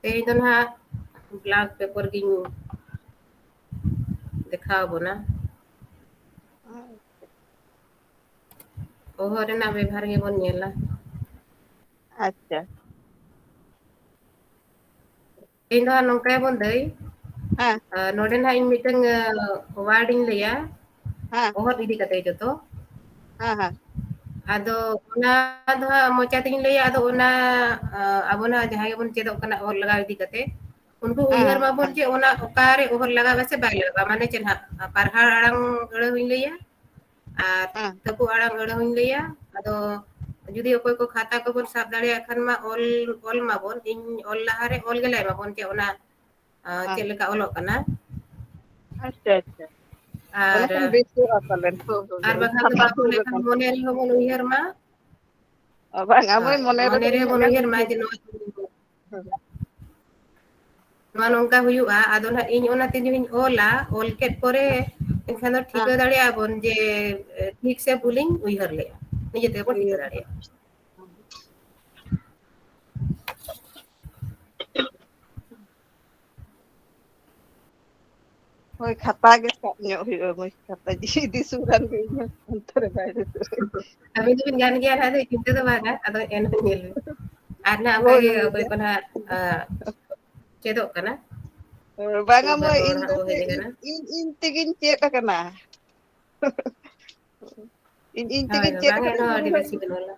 ᱛᱮᱦᱮᱧ ᱫᱚ ᱱᱟᱦᱟᱜ ᱵᱞᱟᱠ ᱯᱮᱯᱟᱨ ᱜᱤᱧ ᱫᱮᱠᱷᱟᱣ ᱟᱵᱚᱱᱟ᱾ ᱚᱦᱚ ᱨᱮᱱᱟᱜ ᱵᱮᱵᱷᱟᱨ ᱜᱮᱵᱚᱱ ᱧᱮᱞᱟ᱾ ᱟᱪᱪᱷᱟ᱾ ᱛᱮᱦᱮᱧ ᱫᱚ ᱦᱟᱸᱜ ᱱᱚᱝᱠᱟᱭᱟᱵᱚᱱ ᱫᱟᱹᱭ, ᱦᱮᱸ ᱱᱚᱰᱮ ᱱᱟᱦᱟᱜ ᱤᱧ ᱢᱤᱫᱴᱟᱝ ᱳᱣᱟᱨᱰ ᱤᱧ ᱞᱟᱹᱭᱟ, ᱦᱮᱸ ᱚᱦᱚᱫ ᱤᱫᱤ ᱠᱟᱛᱮ ᱡᱚᱛᱚ᱾ ᱦᱮᱸ ᱦᱮᱸ᱾ ᱟᱫᱚ ᱚᱱᱟ ᱫᱚ ᱦᱟᱸᱜ ᱢᱚᱪᱟ ᱛᱮᱜᱤᱧ ᱞᱟᱹᱭᱟ, ᱟᱫᱚ ᱚᱱᱟ ᱟᱵᱚ ᱱᱟᱜ ᱡᱟᱦᱟᱸᱭ ᱜᱮᱵᱚᱱ ᱪᱮᱫᱚᱜ ᱠᱟᱱᱟ ᱚᱞ ᱞᱟᱜᱟᱣ ᱤᱫᱤ ᱠᱟᱛᱮ, ᱩᱱᱠᱩ ᱩᱭᱦᱟᱹᱨ ᱦᱮᱸ ᱢᱟᱵᱚᱱ ᱡᱮ ᱚᱱᱟ ᱚᱠᱟᱨᱮ ᱚᱦᱚᱫ ᱞᱟᱜᱟᱜᱼᱟ ᱥᱮ ᱵᱟᱭ ᱞᱟᱜᱟᱜᱼᱟ, ᱢᱟᱱᱮ ᱪᱮᱫ ᱦᱟᱸᱜ ᱯᱟᱨᱦᱟᱲ ᱟᱲᱟᱝ ᱟᱹᱲᱟᱹ ᱦᱚᱧ ᱞᱟᱹᱭᱟ ᱟᱨ ᱦᱮᱸ ᱛᱟᱹᱯᱩᱜ ᱟᱲᱟᱝ ᱟᱹᱲᱟᱹ ᱦᱚᱧ ᱞᱟᱹᱭᱟ᱾ ᱟᱫᱚ ᱡᱩᱫᱤ ᱚᱠᱚᱭ ᱠᱚ ᱠᱷᱟᱛᱟ ᱠᱚᱵᱚᱱ ᱥᱟᱵ ᱫᱟᱲᱮᱭᱟᱜ ᱠᱷᱟᱱ ᱢᱟ ᱚᱞ ᱢᱟᱵᱚᱱ, ᱤᱧ ᱚᱞ ᱞᱟᱦᱟᱨᱮ ᱚᱞ ᱜᱮᱞᱟᱭ ᱮᱢᱟᱵᱚᱱ ᱡᱮ ᱚᱱᱟ ᱦᱮᱸ ᱪᱮᱫ ᱞᱮᱠᱟ ᱚᱞᱚᱜ ᱠᱟᱱᱟ᱾ ᱟᱪᱪᱷᱟ ᱟᱪᱪᱷᱟ, ᱚᱱᱟ ᱟᱨ ᱠᱷᱟᱱ ᱵᱮᱥᱚᱜᱼᱟ ᱯᱟᱞᱮᱱ ᱟᱨ ᱵᱟᱠᱷᱟᱱ ᱫᱚ ᱠᱷᱟᱛᱟ ᱵᱟᱵᱚ ᱥᱩᱨ ᱨᱮ ᱞᱮᱠᱷᱟᱱ ᱛᱟᱢ ᱢᱚᱱᱮ ᱨᱮᱦᱚᱸ ᱵᱚᱱ ᱩᱭᱦᱟᱹᱨ ᱢᱟ, ᱵᱟᱝ ᱟᱢᱟᱜ ᱦᱳᱭ ᱢᱚᱱᱮ ᱨᱮᱫᱚ ᱨᱮᱦᱚᱸ ᱤᱱᱟᱹᱜ ᱵᱚᱱ ᱜᱟᱱ ᱩᱭᱦᱟᱹᱨ ᱢᱟ ᱩᱭᱦᱟᱹᱨ ᱡᱮ ᱱᱚᱣᱟ ᱱᱚᱝᱠᱟ ᱦᱩᱭᱩᱜᱼᱟ, ᱟᱫᱚ ᱱᱟᱦᱟᱜ ᱤᱧ ᱚᱱᱟ ᱛᱮᱜᱮᱧ ᱚᱞᱟ, ᱚᱞ ᱠᱮᱫ ᱯᱚᱨᱮ ᱮᱱᱠᱷᱟᱱ ᱫᱚ ᱦᱮᱸ ᱴᱷᱤᱠᱟᱹ ᱫᱟᱲᱮᱭᱟᱜᱼᱟ ᱵᱚᱱ ᱡᱮ ᱴᱷᱤᱠ ᱥᱮ ᱵᱷᱩᱞᱤᱧ ᱩᱭᱦᱟᱹᱨ ᱞᱮᱜᱼᱟ, ᱱᱤᱡᱮ ᱛᱮᱜᱮ ᱵᱚᱱ ᱴᱷᱤᱠᱟᱹ ᱫᱟᱲᱮᱭᱟᱜᱼᱟ᱾ ᱦᱳᱭ ᱠᱷᱟᱛᱟ ᱜᱮ ᱥᱟᱵ ᱧᱚᱜ ᱦᱩᱭᱩᱜᱼᱟ ᱢᱟᱹᱭ, ᱠᱷᱟᱛᱟ ᱤᱫᱤ ᱥᱩᱨᱟᱱ ᱜᱮ ᱤᱧ ᱦᱚᱸ ᱚᱱᱛᱮ ᱨᱮ ᱵᱟᱭᱨᱮ ᱥᱮᱫ ᱨᱮ᱾ ᱟᱹᱵᱤᱱ ᱫᱚᱵᱤᱱ ᱜᱟᱱ ᱜᱮᱭᱟ ᱱᱟᱦᱟᱜ ᱪᱤᱱᱛᱟᱹ ᱫᱚ ᱵᱟᱝᱟ, ᱟᱫᱚ ᱮᱱᱦᱚᱸ ᱧᱮᱞ ᱵᱤᱱ ᱟᱨ ᱱᱟᱦᱟᱜ ᱦᱳᱭ ᱚᱱᱠᱟᱜᱮ ᱦᱳᱭ ᱚᱠᱚᱭ ᱠᱚ ᱱᱟᱦᱟᱜ ᱪᱮᱫᱚᱜ ᱠᱟᱱᱟ, ᱵᱟᱝᱟ ᱚᱱᱠᱟᱱ ᱢᱟᱹᱭ ᱦᱚᱲ ᱤᱧ ᱦᱟᱸᱜ ᱫᱚ ᱠᱚ ᱥᱮ ᱦᱮᱡ ᱟᱠᱟᱱᱟ ᱤᱧ ᱛᱮᱜᱤᱧ ᱪᱮᱫ ᱟᱠᱟᱱᱟ᱾ ᱤᱧ ᱦᱳᱭ ᱛᱮᱜᱤᱧ ᱦᱳᱭ ᱪᱮᱫ ᱵᱟᱝᱟ ᱟᱠᱟᱫᱟ ᱮᱱᱦᱚᱸ ᱜᱩᱨᱩ ᱟᱹᱰᱤ ᱵᱮᱥ ᱦᱟᱲᱟᱢ, ᱜᱮᱵᱤᱱ ᱚᱞᱟ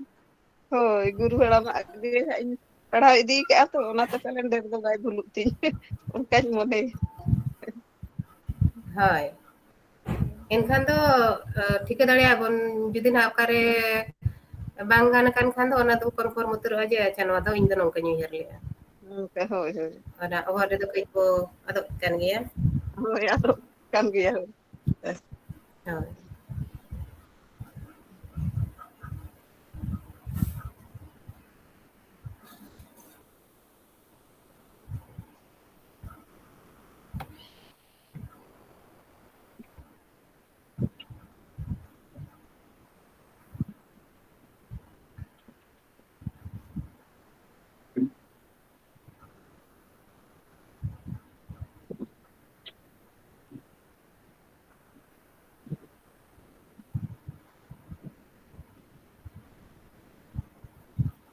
ᱦᱳᱭ ᱜᱩᱨᱩ ᱦᱟᱲᱟᱢᱟᱜ ᱜᱮ ᱦᱟᱸᱜ ᱤᱧ ᱯᱟᱲᱦᱟᱣ ᱤᱫᱤ ᱠᱟᱜᱼᱟ ᱛᱚ, ᱚᱱᱟᱛᱮ ᱯᱟᱞᱮᱱ ᱰᱷᱮᱨ ᱫᱚ ᱵᱟᱭ ᱵᱷᱩᱞᱩᱜ ᱛᱤᱧ ᱚᱱᱠᱟᱧ ᱢᱚᱱᱮᱭᱟ᱾ ᱦᱳᱭ ᱮᱱᱠᱷᱟᱱ ᱫᱚ ᱴᱷᱤᱠᱟᱹ ᱫᱟᱲᱮᱭᱟᱜ ᱵᱚᱱ ᱡᱩᱫᱤ ᱱᱟᱜ ᱚᱠᱟᱨᱮ ᱵᱟᱝ ᱜᱟᱱ ᱟᱠᱟᱱ ᱠᱷᱟᱱ ᱫᱚ ᱚᱱᱟ ᱫᱚ ᱠᱚᱱᱯᱷᱟᱨᱢ ᱩᱛᱟᱹᱨᱚᱜᱼᱟ ᱡᱮ ᱟᱪᱪᱷᱟ ᱱᱚᱣᱟ ᱫᱚ ᱤᱧ ᱫᱚ ᱱᱚᱝᱠᱟᱧ ᱩᱭᱦᱟᱹᱨ ᱞᱮᱜᱼᱟ᱾ ᱦᱳᱭ ᱦᱳᱭ᱾ ᱚᱱᱟ ᱚᱦᱚᱫ ᱨᱮᱫᱚ ᱠᱟᱹᱡ ᱠᱚ ᱟᱫᱚᱜ ᱠᱟᱱ ᱜᱮᱭᱟ᱾ ᱦᱳᱭ ᱟᱫᱚᱜ ᱠᱟᱱ ᱜᱮᱭᱟ ᱦᱳᱭ᱾ ᱦᱳᱭ᱾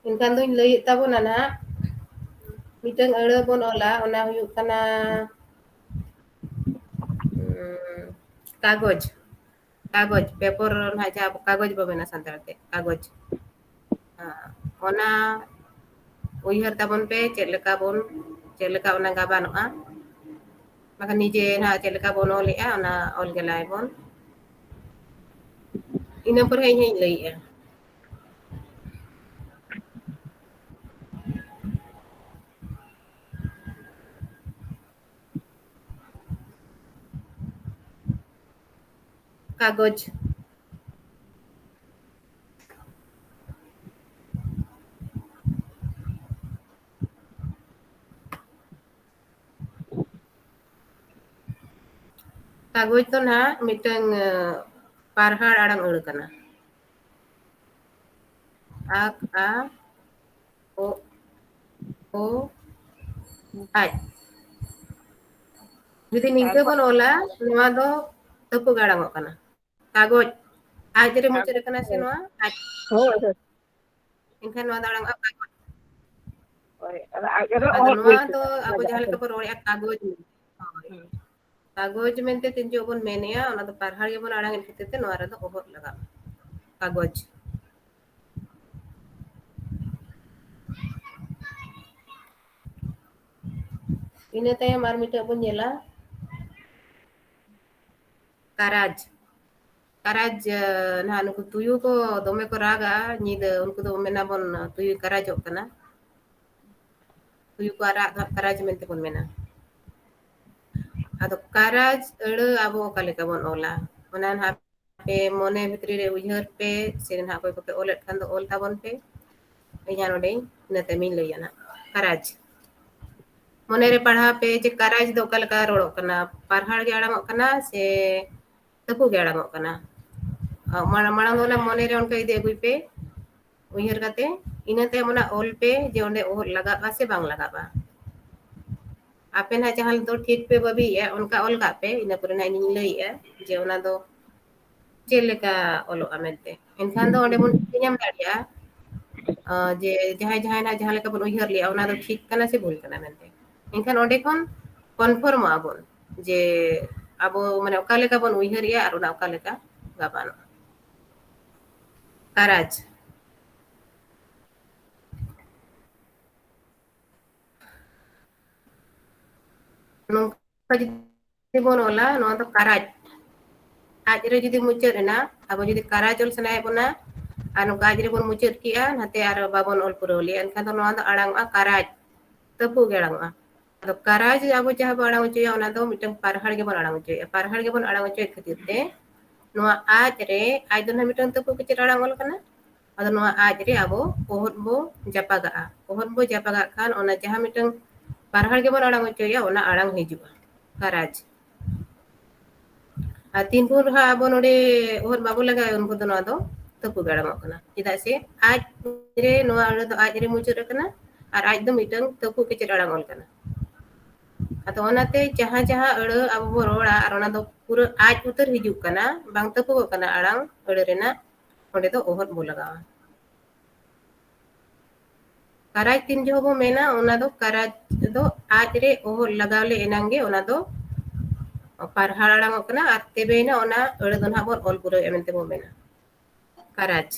ᱮᱱᱠᱷᱟᱱ ᱫᱚᱧ ᱞᱟᱹᱭᱮᱫ ᱛᱟᱵᱚᱱᱟ ᱱᱟᱦᱟᱜ, ᱢᱤᱫᱴᱟᱝ ᱟᱹᱲᱟᱹ ᱵᱚᱱ ᱚᱞᱟ ᱚᱱᱟ ᱦᱩᱭᱩᱜ ᱠᱟᱱᱟ ᱠᱟᱜᱚᱡᱽ, ᱠᱟᱜᱚᱡᱽ ᱯᱮᱯᱟᱨ ᱱᱟᱦᱟᱜ ᱡᱟᱦᱟᱸ ᱠᱟᱜᱚᱡᱽ ᱵᱚ ᱢᱮᱱᱟ ᱥᱟᱱᱛᱟᱲ ᱛᱮ ᱠᱟᱜᱚᱡᱽ, ᱚᱱᱟ ᱩᱭᱦᱟᱹᱨ ᱛᱟᱵᱚᱱ ᱯᱮ ᱪᱮᱫ ᱞᱮᱠᱟ ᱚᱱᱟ ᱜᱟᱵᱟᱱᱚᱜᱼᱟ, ᱵᱟᱠᱷᱟᱱ ᱱᱤᱡᱮ ᱱᱟᱦᱟᱜ ᱪᱮᱫ ᱞᱮᱠᱟ ᱵᱚᱱ ᱚᱞᱮᱜᱼᱟ ᱚᱱᱟ ᱚᱞ ᱜᱮᱞᱟᱭ ᱵᱚᱱ᱾ ᱤᱱᱟᱹ ᱯᱚᱨᱮ ᱤᱧ ᱦᱟᱸᱜ ᱤᱧ ᱞᱟᱹᱭᱮᱜᱼᱟ᱾ ᱠᱟᱜᱚᱡᱽ, ᱠᱟᱜᱚᱡᱽ ᱫᱚ ᱱᱟᱦᱟᱜ ᱢᱤᱫᱴᱟᱝ ᱯᱟᱨᱦᱟᱲ ᱟᱲᱟᱝ ᱟᱹᱲᱟᱹ ᱠᱟᱱᱟ᱾ ᱟᱡ ᱡᱩᱫᱤ ᱱᱤᱝᱠᱟᱹ ᱛᱟᱨᱯᱚᱨ ᱵᱚᱱ ᱚᱞᱟ ᱱᱚᱣᱟ ᱫᱚ ᱛᱟᱹᱯᱩᱜ ᱟᱲᱟᱝᱚᱜ ᱠᱟᱱᱟ, ᱠᱟᱜᱚᱡᱽ ᱟᱡ ᱨᱮ ᱢᱩᱪᱟᱹᱫ ᱟᱠᱟᱱᱟ ᱥᱮ ᱱᱚᱣᱟ ᱟᱡ, ᱦᱳᱭ ᱦᱳᱭ ᱮᱱᱠᱷᱟᱱ ᱱᱚᱣᱟ ᱫᱚ ᱟᱲᱟᱝᱚᱜᱼᱟ ᱠᱟᱜᱚᱡᱽ᱾ ᱦᱳᱭ ᱟᱡ ᱨᱮ ᱟᱫᱚ ᱚᱦᱚᱫ ᱱᱚᱣᱟ ᱵᱟᱹᱭᱥᱟᱹᱜᱼᱟ ᱫᱚ ᱟᱵᱚ ᱞᱟᱜᱟᱜᱼᱟ ᱡᱟᱦᱟᱸ ᱥᱮ ᱞᱮᱠᱟ ᱵᱚᱱ ᱨᱚᱲᱮᱫᱼᱟ ᱠᱟᱜᱚᱡᱽ, ᱦᱳᱭ ᱠᱟᱜᱚᱡᱽ ᱢᱮᱱᱛᱮ ᱛᱤᱱ ᱡᱚᱜ ᱵᱚᱱ ᱢᱮᱱᱮᱜᱼᱟ ᱚᱱᱟ ᱫᱚ ᱯᱟᱨᱦᱟᱲ ᱜᱮᱵᱚᱱ ᱟᱲᱟᱝ ᱮᱫ ᱠᱷᱟᱹᱛᱤᱨ ᱛᱮ ᱱᱚᱣᱟ ᱨᱮᱫᱚ ᱚᱦᱚᱫ ᱞᱟᱜᱟᱜᱼᱟ ᱠᱟᱜᱚᱡᱽ᱾ ᱤᱱᱟᱹ ᱛᱟᱭᱚᱢ ᱟᱨ ᱢᱤᱫᱴᱟᱝ ᱵᱚᱱ ᱧᱮᱞᱟ ᱠᱟᱨᱟᱡᱽ, ᱠᱟᱨᱟᱡᱽ ᱱᱟᱦᱟᱜ ᱱᱩᱠᱩ ᱛᱩᱭᱩ ᱠᱚ ᱫᱚᱢᱮ ᱠᱚ ᱨᱟᱜᱟ ᱧᱤᱫᱟᱹ ᱩᱱᱠᱩ ᱫᱚ ᱢᱮᱱᱟᱵᱚᱱ ᱛᱩᱭᱩ ᱠᱟᱨᱟᱡᱚᱜ ᱠᱟᱱᱟ, ᱛᱩᱭᱩ ᱠᱚᱣᱟᱜ ᱨᱟᱜ ᱫᱚ ᱠᱟᱨᱟᱡᱽ ᱢᱮᱱᱛᱮ ᱵᱚᱱ ᱢᱮᱱᱟ᱾ ᱟᱫᱚ ᱠᱟᱨᱟᱡᱽ ᱟᱹᱲᱟᱹ ᱟᱵᱚ ᱚᱠᱟ ᱞᱮᱠᱟ ᱵᱚᱱ ᱚᱞᱟ ᱚᱱᱟ ᱱᱟᱦᱟᱜ ᱟᱯᱮ ᱢᱚᱱᱮ ᱵᱷᱤᱛᱨᱤ ᱨᱮ ᱩᱭᱦᱟᱹᱨ ᱯᱮ ᱥᱮ ᱱᱟᱦᱟᱜ ᱚᱠᱚᱭ ᱠᱚᱯᱮ ᱚᱞᱮᱫ ᱠᱷᱟᱱ ᱫᱚ ᱚᱞ ᱛᱟᱵᱚᱱ ᱯᱮ, ᱤᱧ ᱦᱟᱸᱜ ᱱᱚᱰᱮᱧ ᱤᱱᱟᱹ ᱛᱟᱭᱚᱢᱤᱧ ᱞᱟᱹᱭᱟ ᱱᱟᱦᱟᱜ ᱠᱟᱨᱟᱡᱽ, ᱢᱚᱱᱮᱨᱮ ᱯᱟᱲᱦᱟᱣ ᱯᱮ ᱡᱮ ᱠᱟᱨᱟᱡᱽ ᱫᱚ ᱚᱠᱟ ᱞᱮᱠᱟ ᱨᱚᱲᱚᱜ ᱠᱟᱱᱟ ᱯᱟᱨᱦᱟᱲ ᱜᱮ ᱟᱲᱟᱝᱚᱜ ᱠᱟᱱᱟ ᱥᱮ ᱛᱟᱹᱯᱩᱜ ᱜᱮ ᱟᱲᱟᱝᱚᱜ ᱠᱟᱱᱟ, ᱢᱟᱲᱟᱝ ᱫᱚ ᱚᱱᱟ ᱢᱚᱱᱮᱨᱮ ᱚᱱᱠᱟ ᱤᱫᱤ ᱟᱹᱜᱩᱭ ᱯᱮ ᱩᱭᱦᱟᱹᱨ ᱠᱟᱛᱮ ᱤᱱᱟᱹ ᱛᱟᱭᱚᱢ ᱚᱱᱟ ᱚᱞ ᱯᱮ ᱡᱮ ᱚᱸᱰᱮ ᱚᱦᱚᱫ ᱞᱟᱜᱟᱜᱼᱟ ᱥᱮ ᱵᱟᱝ ᱞᱟᱜᱟᱜᱼᱟ᱾ ape nah jahan do ठीक पे babi ya onka ol kap pe ina pore na ini lay ya je ona do jeleka olo amente enkhan do onde mon nyam daria je jahay jahay na jahan leka bon uyhar liya ona do ठीक kana se bhul kana mente enkhan onde kon confirm abon je abo mane oka leka bon uyhar ya ar ona oka leka gaban karaj nongka judi bon ola no do karaj aj re judi mucet ena abo judi karaj ol sanay bona anu kaj re bon mucet kia nate ar babon ol puroli enkhan do no do arang a karaj tepu ge arang a ado karaj abo jaha bo arang ucuya ona do mitang parhar ge bon arang ucuya parhar ge bon arang ucuya khatir te noa aj re aj do na mitang tepu ke arang ol kana ado noa aj re abo ohot bo japaga a ohot bo japaga kan ona jaha mitang parhar ge bon arang ucuya ona arang hijua karaj तीन भोर हा abo node ohor babu laga unko do noa do tepu ge arang kana cheda se aj re noa aro do aj re mucet kana ar aj do mitang tepu ke arang ol kana ado onate jaha jaha ero abo bo rola ar ona do pura aj utar hijuk kana bang tepu kana arang ero rena onde do ohot bo laga karaj tin jo bo mena ona do karaj do aj re ohor lagaw le enange ona do parhar arang kana ar tebe na ona ero do na bon ol pura emente bo mena karaj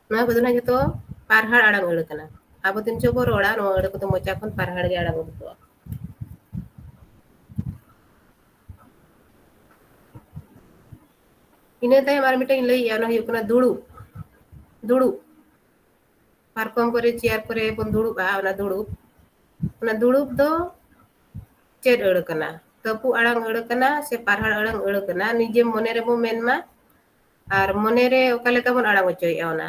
noa ko do na joto parhar arang ero kana abo tin jo bo rola no ero ko do mocha kon parhar ge arang bo ina tayam ar mitang lay ya ona huyuk kana dulu dulu parkom kore chair kore pon dulu ba ona dulu do ced ero kana tepu arang ero kana se parhar arang ero kana nije mone re bo menma ar mone re oka leka bon arang ucoy ona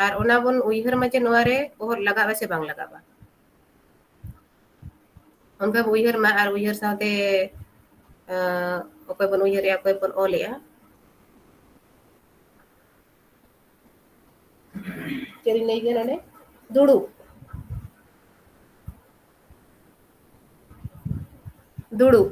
ar ona bon uyhar ma je noa re ohor laga ba se bang laga ba onka uyhar ma ar uyhar saute okoy bon uyhar ya okoy bon ole ya ceri lay ge none dulu dulu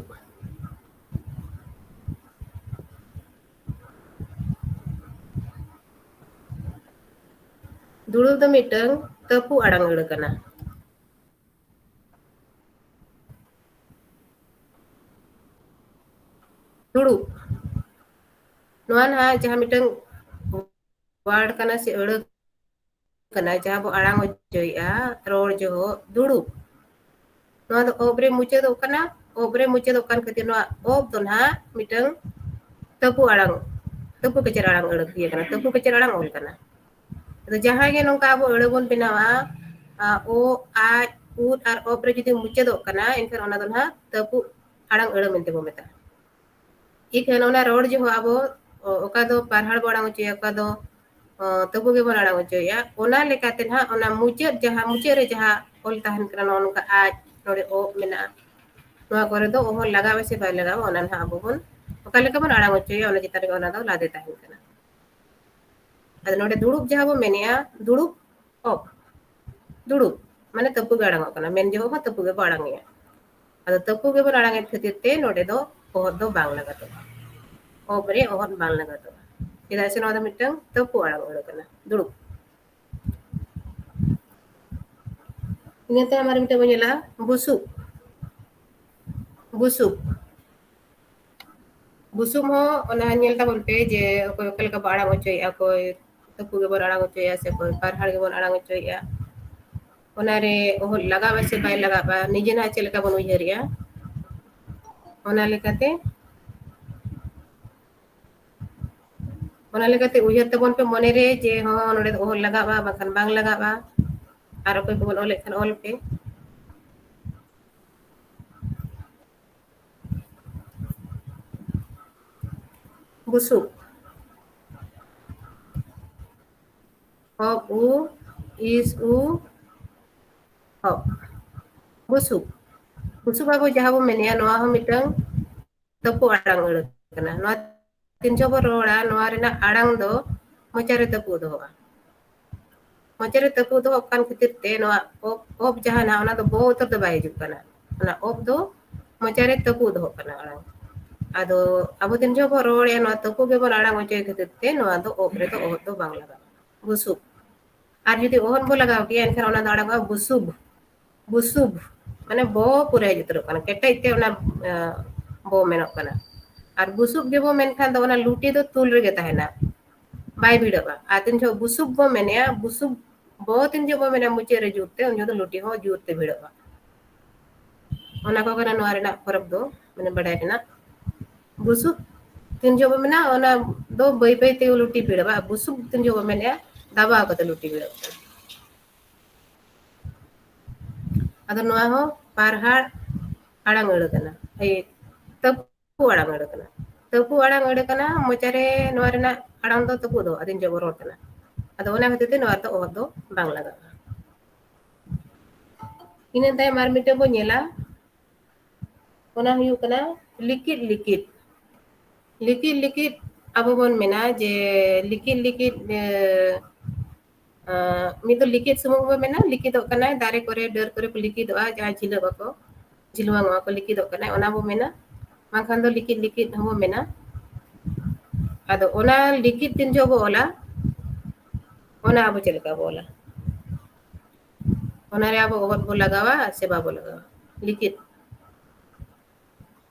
dulu do mitang tepu arang ero kana dulu noan ha jaha mitang word kana se ero kana jaha bo arang ucoy a ror jo dulu noa do obre muche do kana obre muche do kan khatir noa ob do na mitang tepu arang tepu kecer arang ero kia kana tepu kecer arang ol kana ado jaha ge nongka abo ero bon benawa o a ut ar obre judi muche do kana enkhan ona do na tepu arang ero mente bo meta ikhan ona ror jo abo oka do parhar bo arang ucoy oka do tepu ge bon arang ucoy ya ona lekate na ona muche re jaha ol tahan kana no nongka aj node o mena noa kore do ohor laga ba se bai laga ona na abo bon oka leka bon arang ucoy ona chitar ge ona do lade tahan kana ado node durup jaha bo menea durup op durup mane tepu ge arang kana men jo ho tepu ge bo arang ya ado tepu ge bon arang et khatir te node do ohor do bang laga to obre ohor bang laga to cheda se noa do mitang tepu arang ero kana durup ina te amar mitang bo nyela busuk busuk busuk ho ona nyel tabon pe je okoy oka leka bo arang ucoy okoy tepu ge bon arang ucoy se okoy parhar ge bon arang ucoy ona re ohor laga ba se bai laga ba nije na chel leka bon uyhar ya ona lekate uyhar tabon pe mone re je ho node do ohor laga ba bakhan bang laga ba ar okoy ko bon ole khan ol pe busuk hop u is u hop busuk busuk abo jaha bo menea noa ho mitang tepu arang ero kana noa tin jo bo rola noa rena arang do mocha re tepu doa ᱢᱚᱪᱟᱨᱮ ᱛᱟᱹᱯᱩ ᱫᱚᱦᱚ ᱠᱟᱱ ᱠᱷᱟᱹᱛᱤᱨ ᱛᱮ ᱱᱚᱣᱟ of ᱡᱟᱦᱟᱸ ᱱᱟᱜ ᱚᱱᱟ ᱫᱚ ᱵᱚᱦᱚᱜ ᱩᱛᱟᱹᱨ ᱫᱚ ᱵᱟᱭ ᱦᱤᱡᱩᱜ ᱠᱟᱱᱟ, ᱚᱱᱟ ᱚᱯ ᱫᱚ ᱢᱚᱪᱟᱨᱮ ᱛᱟᱹᱯᱩ ᱫᱚᱦᱚ ᱠᱟᱱᱟ ᱟᱲᱟᱝ᱾ ᱟᱫᱚ ᱟᱵᱚ ᱛᱤᱱ ᱡᱚᱦᱚᱜ ᱵᱚᱱ ᱨᱚᱲᱮᱜᱼᱟ ᱱᱚᱣᱟ ᱛᱟᱹᱯᱩ ᱜᱮᱵᱚᱱ ᱟᱲᱟᱝ ᱦᱚᱪᱚᱭ ᱠᱷᱟᱹᱛᱤᱨ ᱛᱮ ᱱᱚᱣᱟ ᱫᱚ ᱚᱯ ᱨᱮᱫᱚ ᱚᱦᱚᱫ ᱫᱚ ᱵᱟᱝ ᱞᱟᱜᱟᱜᱼᱟ, ᱵᱩᱥᱩᱵ᱾ ᱟᱨ ᱡᱩᱫᱤ ᱚᱦᱚᱫ ᱵᱚ ᱞᱟᱜᱟᱣ ᱠᱮᱭᱟ ᱮᱱᱠᱷᱟᱱ ᱚᱱᱟ ᱫᱚ ᱟᱲᱟᱝᱚᱜᱼᱟ ᱵᱩᱥᱩᱵ, ᱵᱩᱥᱩᱵ᱾ ᱢᱟᱱᱮ ᱵᱚ ᱯᱩᱨᱟᱹ ᱦᱮᱡ ᱩᱛᱟᱹᱨᱚᱜ ᱠᱟᱱᱟ, ᱠᱮᱴᱮᱡ ᱛᱮ ᱚᱱᱟ ᱵᱚ ᱢᱮᱱᱚᱜ ᱠᱟᱱᱟ᱾ ᱟᱨ ᱵᱩᱥᱩᱵ ᱜᱮᱵᱚ ᱢᱮᱱᱠᱷᱟᱱ ᱫᱚ ᱚᱱᱟ ᱞᱩᱴᱤ ᱫᱚ ᱛᱩᱞ ᱨᱮᱜᱮ ᱛᱟᱦᱮᱱᱟ, ᱵᱟᱭ ᱵᱷᱤᱲᱟᱹᱜᱼᱟ᱾ ᱟᱨ ᱛᱤᱱ ᱡᱚᱦᱚᱜ ᱵᱩᱥᱩᱵ ᱵᱚ ᱢᱮᱱᱮᱜᱼᱟ, ᱵᱩᱥᱩᱵ ᱵᱚ ᱛᱤᱱ ᱡᱚᱦᱚᱜ ᱵᱚ ᱢᱮᱱᱟ ᱢᱩᱪᱟᱹᱫ ᱨᱮ ᱡᱩᱨ ᱛᱮ ᱩᱱ ᱡᱚᱦᱚᱜ ᱫᱚ ᱞᱩᱴᱤ ᱦᱚᱸ ᱡᱩᱨ ᱛᱮ ᱵᱷᱤᱲᱟᱹᱜᱼᱟ᱾ ᱚᱱᱟ ᱠᱚ ᱠᱟᱱᱟ ᱱᱚᱣᱟ ᱨᱮᱱᱟᱜ ᱯᱷᱚᱨᱚᱠ ᱫᱚ ᱢᱟᱱᱮ ᱵᱟᱰᱟᱭ ᱨᱮᱱᱟᱜ᱾ ᱵᱩᱥᱩᱵ ᱛᱤᱱ ᱡᱚᱦᱚᱜ ᱵᱚ ᱢᱮᱱᱟ ᱚᱱᱟ ᱫᱚ ᱵᱟᱹᱭ ᱵᱟᱹᱭ ᱛᱮ ᱞᱩᱴᱤ ᱵᱷᱤᱲᱟᱹᱜᱼᱟ, ᱵᱩᱥᱩᱵ ᱛᱤᱱ ᱡᱚᱦᱚᱜ ᱵᱚ ᱢᱮᱱᱮᱜᱼᱟ ᱫᱟᱵᱟᱣ ᱠᱟᱛᱮ ᱞᱩᱴᱤ ᱵᱷᱤᱲᱟᱹᱜ ᱠᱟᱱᱟ᱾ ᱟᱫᱚ ᱱᱚᱣᱟ ᱦᱚᱸ ᱯᱟᱨᱦᱟᱲ ᱟᱲᱟᱝ ᱟᱹᱲᱟᱹ ᱠᱟᱱᱟ, ᱛᱟᱹᱯᱩ ᱟᱲᱟᱝ ᱟᱹᱲᱟᱹ ᱠᱟᱱᱟ᱾ ᱛᱟᱹᱯᱩ ᱟᱲᱟᱝ ᱟᱹᱲᱟᱹ ᱠᱟᱱᱟ, ᱢᱚᱪᱟᱨᱮ ᱱᱚᱣᱟ ᱨᱮᱱᱟᱜ ᱟᱲᱟᱝ ᱫᱚ ᱛᱟᱹᱯᱩᱜ ᱫᱚ ᱛᱤᱱ ᱡᱚᱦᱚᱜ ᱵᱚ ᱨᱚᱲ ᱠᱟᱱᱟ᱾ ᱟᱫᱚ ᱚᱱᱟ ᱠᱷᱟᱹᱛᱤᱨ ᱛᱮ ᱱᱚᱣᱟ ᱫᱚ ᱚᱦᱚᱫ ᱫᱚ ᱵᱟᱝ ᱞᱟᱜᱟᱜᱼᱟ᱾ ᱤᱱᱟᱹ ᱛᱟᱭᱚᱢ ᱟᱨ ᱢᱤᱫᱴᱮᱱ ᱵᱚᱱ ᱧᱮᱞᱟ, ᱚᱱᱟ ᱦᱩᱭᱩᱜ ᱠᱟᱱᱟ ᱞᱤᱠᱤᱫ ᱞᱤᱠᱤᱫ᱾ ᱞᱤᱠᱤᱫ ᱞᱤᱠᱤᱫ ᱟᱵᱚ ᱵᱚᱱ ᱢᱮᱱᱟ ᱡᱮ ᱞᱤᱠᱤᱫ ᱞᱤᱠᱤᱫ ᱢᱤᱫ ᱫᱚ ᱞᱤᱠᱤᱫ ᱥᱩᱢᱩᱝ ᱵᱚ ᱢᱮᱱᱟ, ᱞᱤᱠᱤᱫᱚᱜ ᱠᱟᱱᱟᱭ ᱫᱟᱨᱮ ᱠᱚᱨᱮ ᱰᱟᱹᱨ ᱠᱚᱨᱮ ᱠᱚ ᱞᱤᱠᱤᱫᱚᱜᱼᱟ ᱡᱟᱦᱟᱸᱭ ᱡᱷᱤᱞᱟᱹᱜ ᱟᱠᱚ, ᱡᱷᱤᱞᱣᱟᱹᱝᱚᱜᱼᱟ ᱠᱚ ᱞᱤᱠᱤᱫᱚᱜ ᱠᱟᱱᱟᱭ ᱚᱱᱟ ᱵᱚ ᱢᱮᱱᱟ, ᱵᱟᱝᱠᱷᱟᱱ ᱫᱚ ᱞᱤᱠᱤᱫ ᱞᱤᱠᱤᱫ ᱦᱚᱸᱵᱚ ᱢᱮᱱᱟ᱾ ᱟᱫᱚ ᱚᱱᱟ ᱞᱤᱠᱤᱫ ᱛᱤᱱ ᱡᱚᱦᱚᱜ ᱵᱚ ᱚᱞᱟ, ᱚᱱᱟ ᱟᱵᱚ ᱪᱮᱫ ᱞᱮᱠᱟ ᱵᱚ ᱚᱞᱟ? ᱚᱱᱟᱨᱮ ᱟᱵᱚ ᱚᱦᱚᱫ ᱵᱚ ᱞᱟᱜᱟᱣᱟ ᱥᱮ ᱵᱟᱵᱚ ᱞᱟᱜᱟᱣᱟ? ᱞᱤᱠᱤᱫ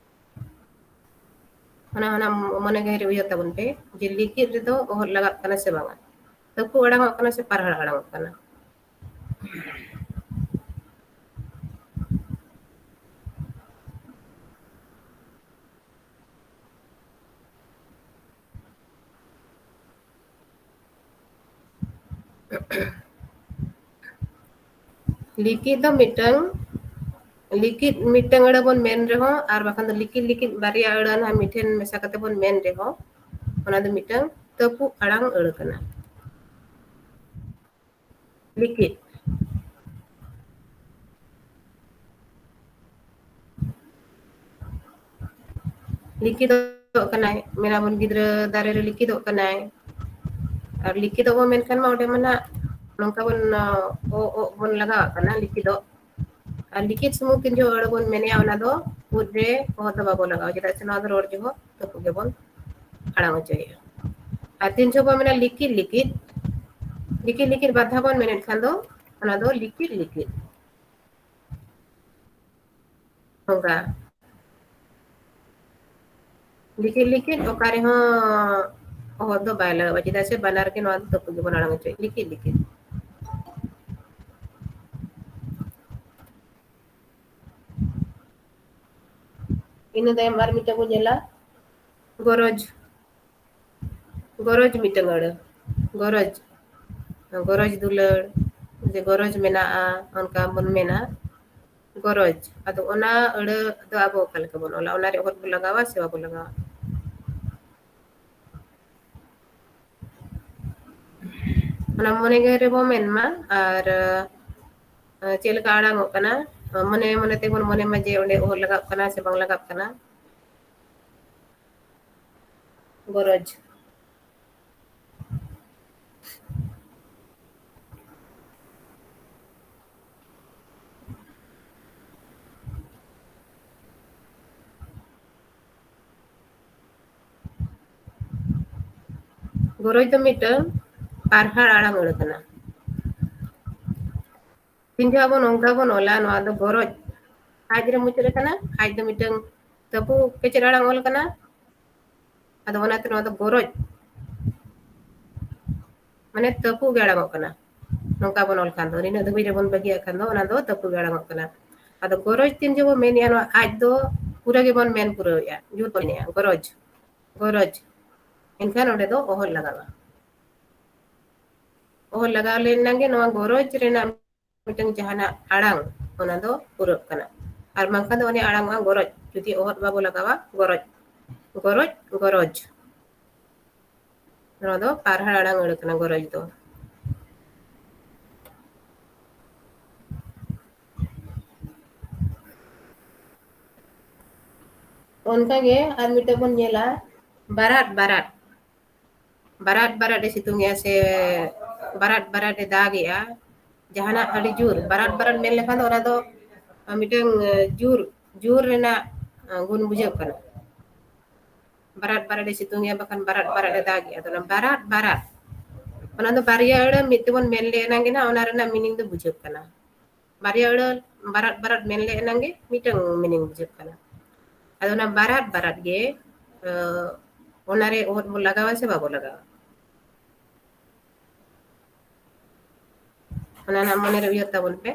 ᱚᱱᱟ ᱢᱚᱱᱮ ᱜᱟᱹᱦᱤᱨ ᱩᱭᱦᱟᱹᱨ ᱛᱟᱵᱚᱱ ᱯᱮ ᱡᱮ ᱞᱤᱠᱤᱫ ᱨᱮᱫᱚ ᱚᱦᱚᱫ ᱞᱟᱜᱟᱜ ᱠᱟᱱᱟ ᱥᱮ ᱵᱟᱝᱟ? ᱛᱟᱹᱯᱩ ᱟᱲᱟᱝᱚᱜ ᱠᱟᱱᱟ ᱥᱮ ᱯᱟᱨᱦᱟᱲ ᱟᱲᱟᱝᱚᱜ ᱠᱟᱱᱟ? ᱞᱤᱠᱤᱫ ᱫᱚ ᱢᱤᱫᱴᱟᱝ ᱞᱤᱠᱤᱫ ᱢᱤᱫᱴᱟᱝ ᱟᱹᱲᱟᱹ ᱵᱚᱱ ᱢᱮᱱ ᱨᱮᱦᱚᱸ ᱟᱨ ᱵᱟᱠᱷᱟᱱ ᱫᱚ ᱞᱤᱠᱤᱫ ᱞᱤᱠᱤᱫ ᱵᱟᱨᱭᱟ ᱟᱹᱲᱟᱹ ᱱᱟᱦᱟᱜ ᱢᱤᱫᱴᱷᱮᱱ ᱢᱮᱥᱟ ᱠᱟᱛᱮ ᱵᱚᱱ ᱢᱮᱱ ᱨᱮᱦᱚᱸ ᱚᱱᱟ ᱫᱚ ᱢᱤᱫᱴᱟᱝ ᱛᱟᱹᱯᱩᱜ ᱟᱲᱟᱝ ᱟᱹᱲᱟᱹ ᱠᱟᱱᱟ, ᱞᱤᱠᱤᱫ᱾ ᱞᱤᱠᱤᱫᱚᱜ ᱠᱟᱱᱟᱭ ᱢᱮᱱᱟᱵᱚᱱ ᱜᱤᱫᱽᱨᱟᱹ ᱫᱟᱨᱮ ᱨᱮ ᱞᱤᱠᱤᱫᱚᱜ ᱠᱟᱱᱟᱭ, ᱟᱨ ᱞᱤᱠᱤᱫᱚᱜ ᱵᱚᱱ ᱢᱮᱱᱠᱷᱟᱱ ᱢᱟ ᱚᱸᱰᱮ ᱢᱟ ᱱᱟᱜ ᱱᱚᱝᱠᱟ ᱵᱚᱱ ᱵᱚᱱ ᱞᱟᱜᱟᱣᱟᱜ ᱠᱟᱱᱟ ᱞᱤᱠᱤᱫᱚᱜ᱾ ᱟᱨ ᱞᱤᱠᱤᱫ ᱥᱩᱢᱩᱝ ᱛᱤᱱ ᱡᱚᱦᱚᱜ ᱟᱹᱲᱟᱹ ᱵᱚᱱ ᱢᱮᱱᱮᱜᱼᱟ ᱚᱱᱟ ᱫᱚ ᱩᱫ ᱨᱮ ᱚᱦᱚᱫ ᱫᱚ ᱵᱟᱵᱚᱱ ᱞᱟᱜᱟᱣᱟ, ᱪᱮᱫᱟᱜ ᱥᱮ ᱱᱚᱣᱟ ᱫᱚ ᱨᱚᱲ ᱡᱚᱦᱚᱜ ᱛᱟᱹᱯᱩᱜ ᱜᱮᱵᱚᱱ ᱟᱲᱟᱝ ᱦᱚᱪᱚᱭᱮᱜᱼᱟ᱾ ᱟᱨ ᱛᱤᱱ ᱡᱚᱦᱚᱜ ᱵᱚᱱ ᱢᱮᱱᱟ ᱞᱤᱠᱤᱫ ᱞᱤᱠᱤᱫ, ᱞᱤᱠᱤᱫ ᱞᱤᱠᱤᱫ ᱵᱟᱨ ᱫᱷᱟᱣ ᱵᱚᱱ ᱢᱮᱱᱮᱫ ᱠᱷᱟᱱ ᱫᱚ ᱚᱱᱟ ᱫᱚ ᱞᱤᱠᱤᱫ ᱞᱤᱠᱤᱫ ᱱᱚᱝᱠᱟ᱾ ᱞᱤᱠᱤᱫ ᱞᱤᱠᱤᱫ ᱚᱠᱟ ᱨᱮᱦᱚᱸ ᱚᱦᱚᱫ ᱫᱚ ᱵᱟᱭ ᱞᱟᱜᱟᱜᱼᱟ, ᱪᱮᱫᱟᱜ ᱥᱮ ᱵᱟᱱᱟᱨ ᱜᱮ ᱱᱚᱣᱟ ᱫᱚ ᱛᱟᱹᱯᱩᱜ ᱜᱮᱵᱚᱱ ᱟᱲᱟᱝ ᱦᱚᱪᱚᱭᱮᱫ ᱞᱤᱠᱤᱫ ᱞᱤᱠᱤᱫ᱾ ᱤᱱᱟᱹ ᱛᱟᱭᱚᱢ ᱟᱨ ᱢᱤᱫᱴᱟᱝ ᱵᱚᱱ ᱧᱮᱞᱟ ᱜᱚᱨᱚᱡᱽ, ᱜᱚᱨᱚᱡᱽ ᱢᱤᱫᱴᱟᱝ ᱟᱹᱲᱟᱹ, ᱜᱚᱨᱚᱡᱽ, ᱜᱚᱨᱚᱡᱽ ᱫᱩᱞᱟᱹᱲ ᱡᱮ ᱜᱚᱨᱚᱡᱽ ᱢᱮᱱᱟᱜᱼᱟ ᱚᱱᱠᱟ ᱵᱚᱱ ᱢᱮᱱᱟ ᱜᱚᱨᱚᱡᱽ᱾ ᱟᱫᱚ ᱚᱱᱟ ᱟᱹᱲᱟᱹ ᱫᱚ ᱟᱵᱚ ᱚᱠᱟ ᱞᱮᱠᱟ ᱵᱚᱱ ᱚᱞᱟ, ᱚᱱᱟᱨᱮ ᱚᱦᱚᱫ ᱵᱚᱱ ᱞᱟᱜᱟᱣᱟ ᱥᱮ ᱵᱟᱵᱚᱱ ᱞᱟᱜᱟᱣᱟ? ᱚᱱᱟ ᱢᱚᱱᱮ ᱜᱟᱹᱦᱤᱨ ᱨᱮᱵᱚ ᱢᱮᱱᱢᱟ ᱟᱨ ᱪᱮᱫ ᱞᱮᱠᱟ ᱟᱲᱟᱝᱚᱜ ᱠᱟᱱᱟ ᱢᱚᱱᱮ ᱢᱚᱱᱮ ᱛᱮᱵᱚᱱ ᱢᱚᱱᱮ ᱢᱟ ᱡᱮ ᱚᱸᱰᱮ ᱚᱦᱚᱫ ᱞᱟᱜᱟᱜ ᱠᱟᱱᱟ ᱥᱮ ᱵᱟᱝ ᱞᱟᱜᱟᱜ ᱠᱟᱱᱟ, ᱜᱚᱨᱚᱡᱽ᱾ ᱜᱚᱨᱚᱡᱽ ᱫᱚ ᱢᱤᱫᱴᱟᱝ ᱯᱟᱨᱦᱟᱲ ᱟᱲᱟᱝ ᱟᱹᱲᱟᱹ ᱠᱟᱱᱟ᱾ ᱛᱤᱱ ᱡᱚᱦᱚᱜ ᱟᱵᱚ ᱱᱚᱝᱠᱟ ᱵᱚᱱ ᱚᱞᱟ ᱱᱚᱣᱟ ᱫᱚ ᱜᱚᱨᱚᱡᱽ ᱟᱡ ᱨᱮ ᱢᱩᱪᱟᱹᱫ ᱟᱠᱟᱱᱟ, ᱟᱡ ᱫᱚ ᱢᱤᱫᱴᱟᱝ ᱛᱟᱹᱯᱩᱜ ᱠᱮᱪᱮᱫ ᱟᱲᱟᱝ ᱚᱞ ᱠᱟᱱᱟ, ᱟᱫᱚ ᱚᱱᱟᱛᱮ ᱱᱚᱣᱟ ᱫᱚ ᱜᱚᱨᱚᱡᱽ ᱢᱟᱱᱮ ᱛᱟᱹᱯᱩᱜ ᱜᱮ ᱟᱲᱟᱝᱚᱜ ᱠᱟᱱᱟ᱾ ᱱᱚᱝᱠᱟ ᱵᱚᱱ ᱚᱞ ᱠᱷᱟᱱ ᱫᱚ ᱱᱤᱱᱟᱹᱜ ᱫᱷᱟᱹᱵᱤᱡ ᱨᱮᱵᱚᱱ ᱵᱟᱹᱜᱤᱭᱟᱜ ᱠᱷᱟᱱ ᱫᱚ ᱚᱱᱟ ᱫᱚ ᱛᱟᱹᱯᱩᱜ ᱜᱮ ᱟᱲᱟᱝᱚᱜ ᱠᱟᱱᱟ᱾ ᱟᱫᱚ ᱜᱚᱨᱚᱡᱽ ᱛᱤᱱ ᱡᱚᱦᱚᱜ ᱵᱚ ᱢᱮᱱᱮᱜᱼᱟ ᱱᱚᱣᱟ ᱟᱡ ᱫᱚ ᱯᱩᱨᱟᱹ ᱜᱮᱵᱚᱱ ᱢᱮᱱ ᱯᱩᱨᱟᱹᱣᱮᱜᱼᱟ ᱡᱩᱨ ᱵᱚᱱ ᱢᱮᱱᱮᱜᱼᱟ ᱜᱚᱨᱚᱡᱽ, ᱜᱚᱨᱚᱡᱽ ᱮᱱᱠᱷᱟᱱ ᱚᱸᱰᱮ ᱫᱚ ᱚᱦᱚᱫ ᱞᱟᱜᱟᱜᱼᱟ᱾ ᱚᱦᱚᱫ ᱞᱟᱜᱟᱣ ᱞᱮᱱᱟ ᱜᱮ ᱱᱚᱣᱟ ᱜᱚᱨᱚᱡᱽ ᱨᱮᱱᱟᱜ ᱢᱤᱫᱴᱟᱝ ᱡᱟᱦᱟᱱᱟᱜ ᱟᱲᱟᱝ ᱚᱱᱟ ᱫᱚ ᱯᱩᱨᱟᱹᱜ ᱠᱟᱱᱟ, ᱟᱨ ᱵᱟᱝᱠᱷᱟᱱ ᱫᱚ ᱚᱱᱮ ᱟᱲᱟᱝᱚᱜᱼᱟ ᱜᱚᱨᱚᱡᱽ ᱡᱩᱫᱤ ᱚᱦᱚᱫ ᱵᱟᱵᱚ ᱞᱟᱜᱟᱣᱟ ᱜᱚᱨᱚᱡᱽ, ᱜᱚᱨᱚᱡᱽ ᱜᱚᱨᱚᱡᱽ ᱱᱚᱣᱟ ᱫᱚ ᱯᱟᱨᱦᱟᱲ ᱟᱲᱟᱝ ᱟᱹᱲᱟᱹ ᱠᱟᱱᱟ ᱜᱚᱨᱚᱡᱽ ᱫᱚ᱾ ᱚᱱᱠᱟᱜᱮ ᱟᱨ ᱢᱤᱫᱴᱮᱱ ᱵᱚᱱ ᱧᱮᱞᱟ ᱵᱟᱨᱟᱫ ᱵᱟᱨᱟᱫ, ᱵᱟᱨᱟᱫ ᱵᱟᱨᱟᱫ ᱮ ᱥᱤᱛᱩᱝ ᱮᱼᱟ ᱥᱮ barat barat e dage'a jahanak adi jur barat barat men lekhan do ona do miteng jur jur rena gun bujau kana barat barat e situng ya bahkan barat barat e dage'a do barat barat ona do baria ere mitbon men le nangena ona rena meaning do bujau kana baria ere barat barat men le nange miteng meaning bujau kana adona barat barat ge onare ohot mo lagawa se babo lagawa ona na monere uyot tabon pe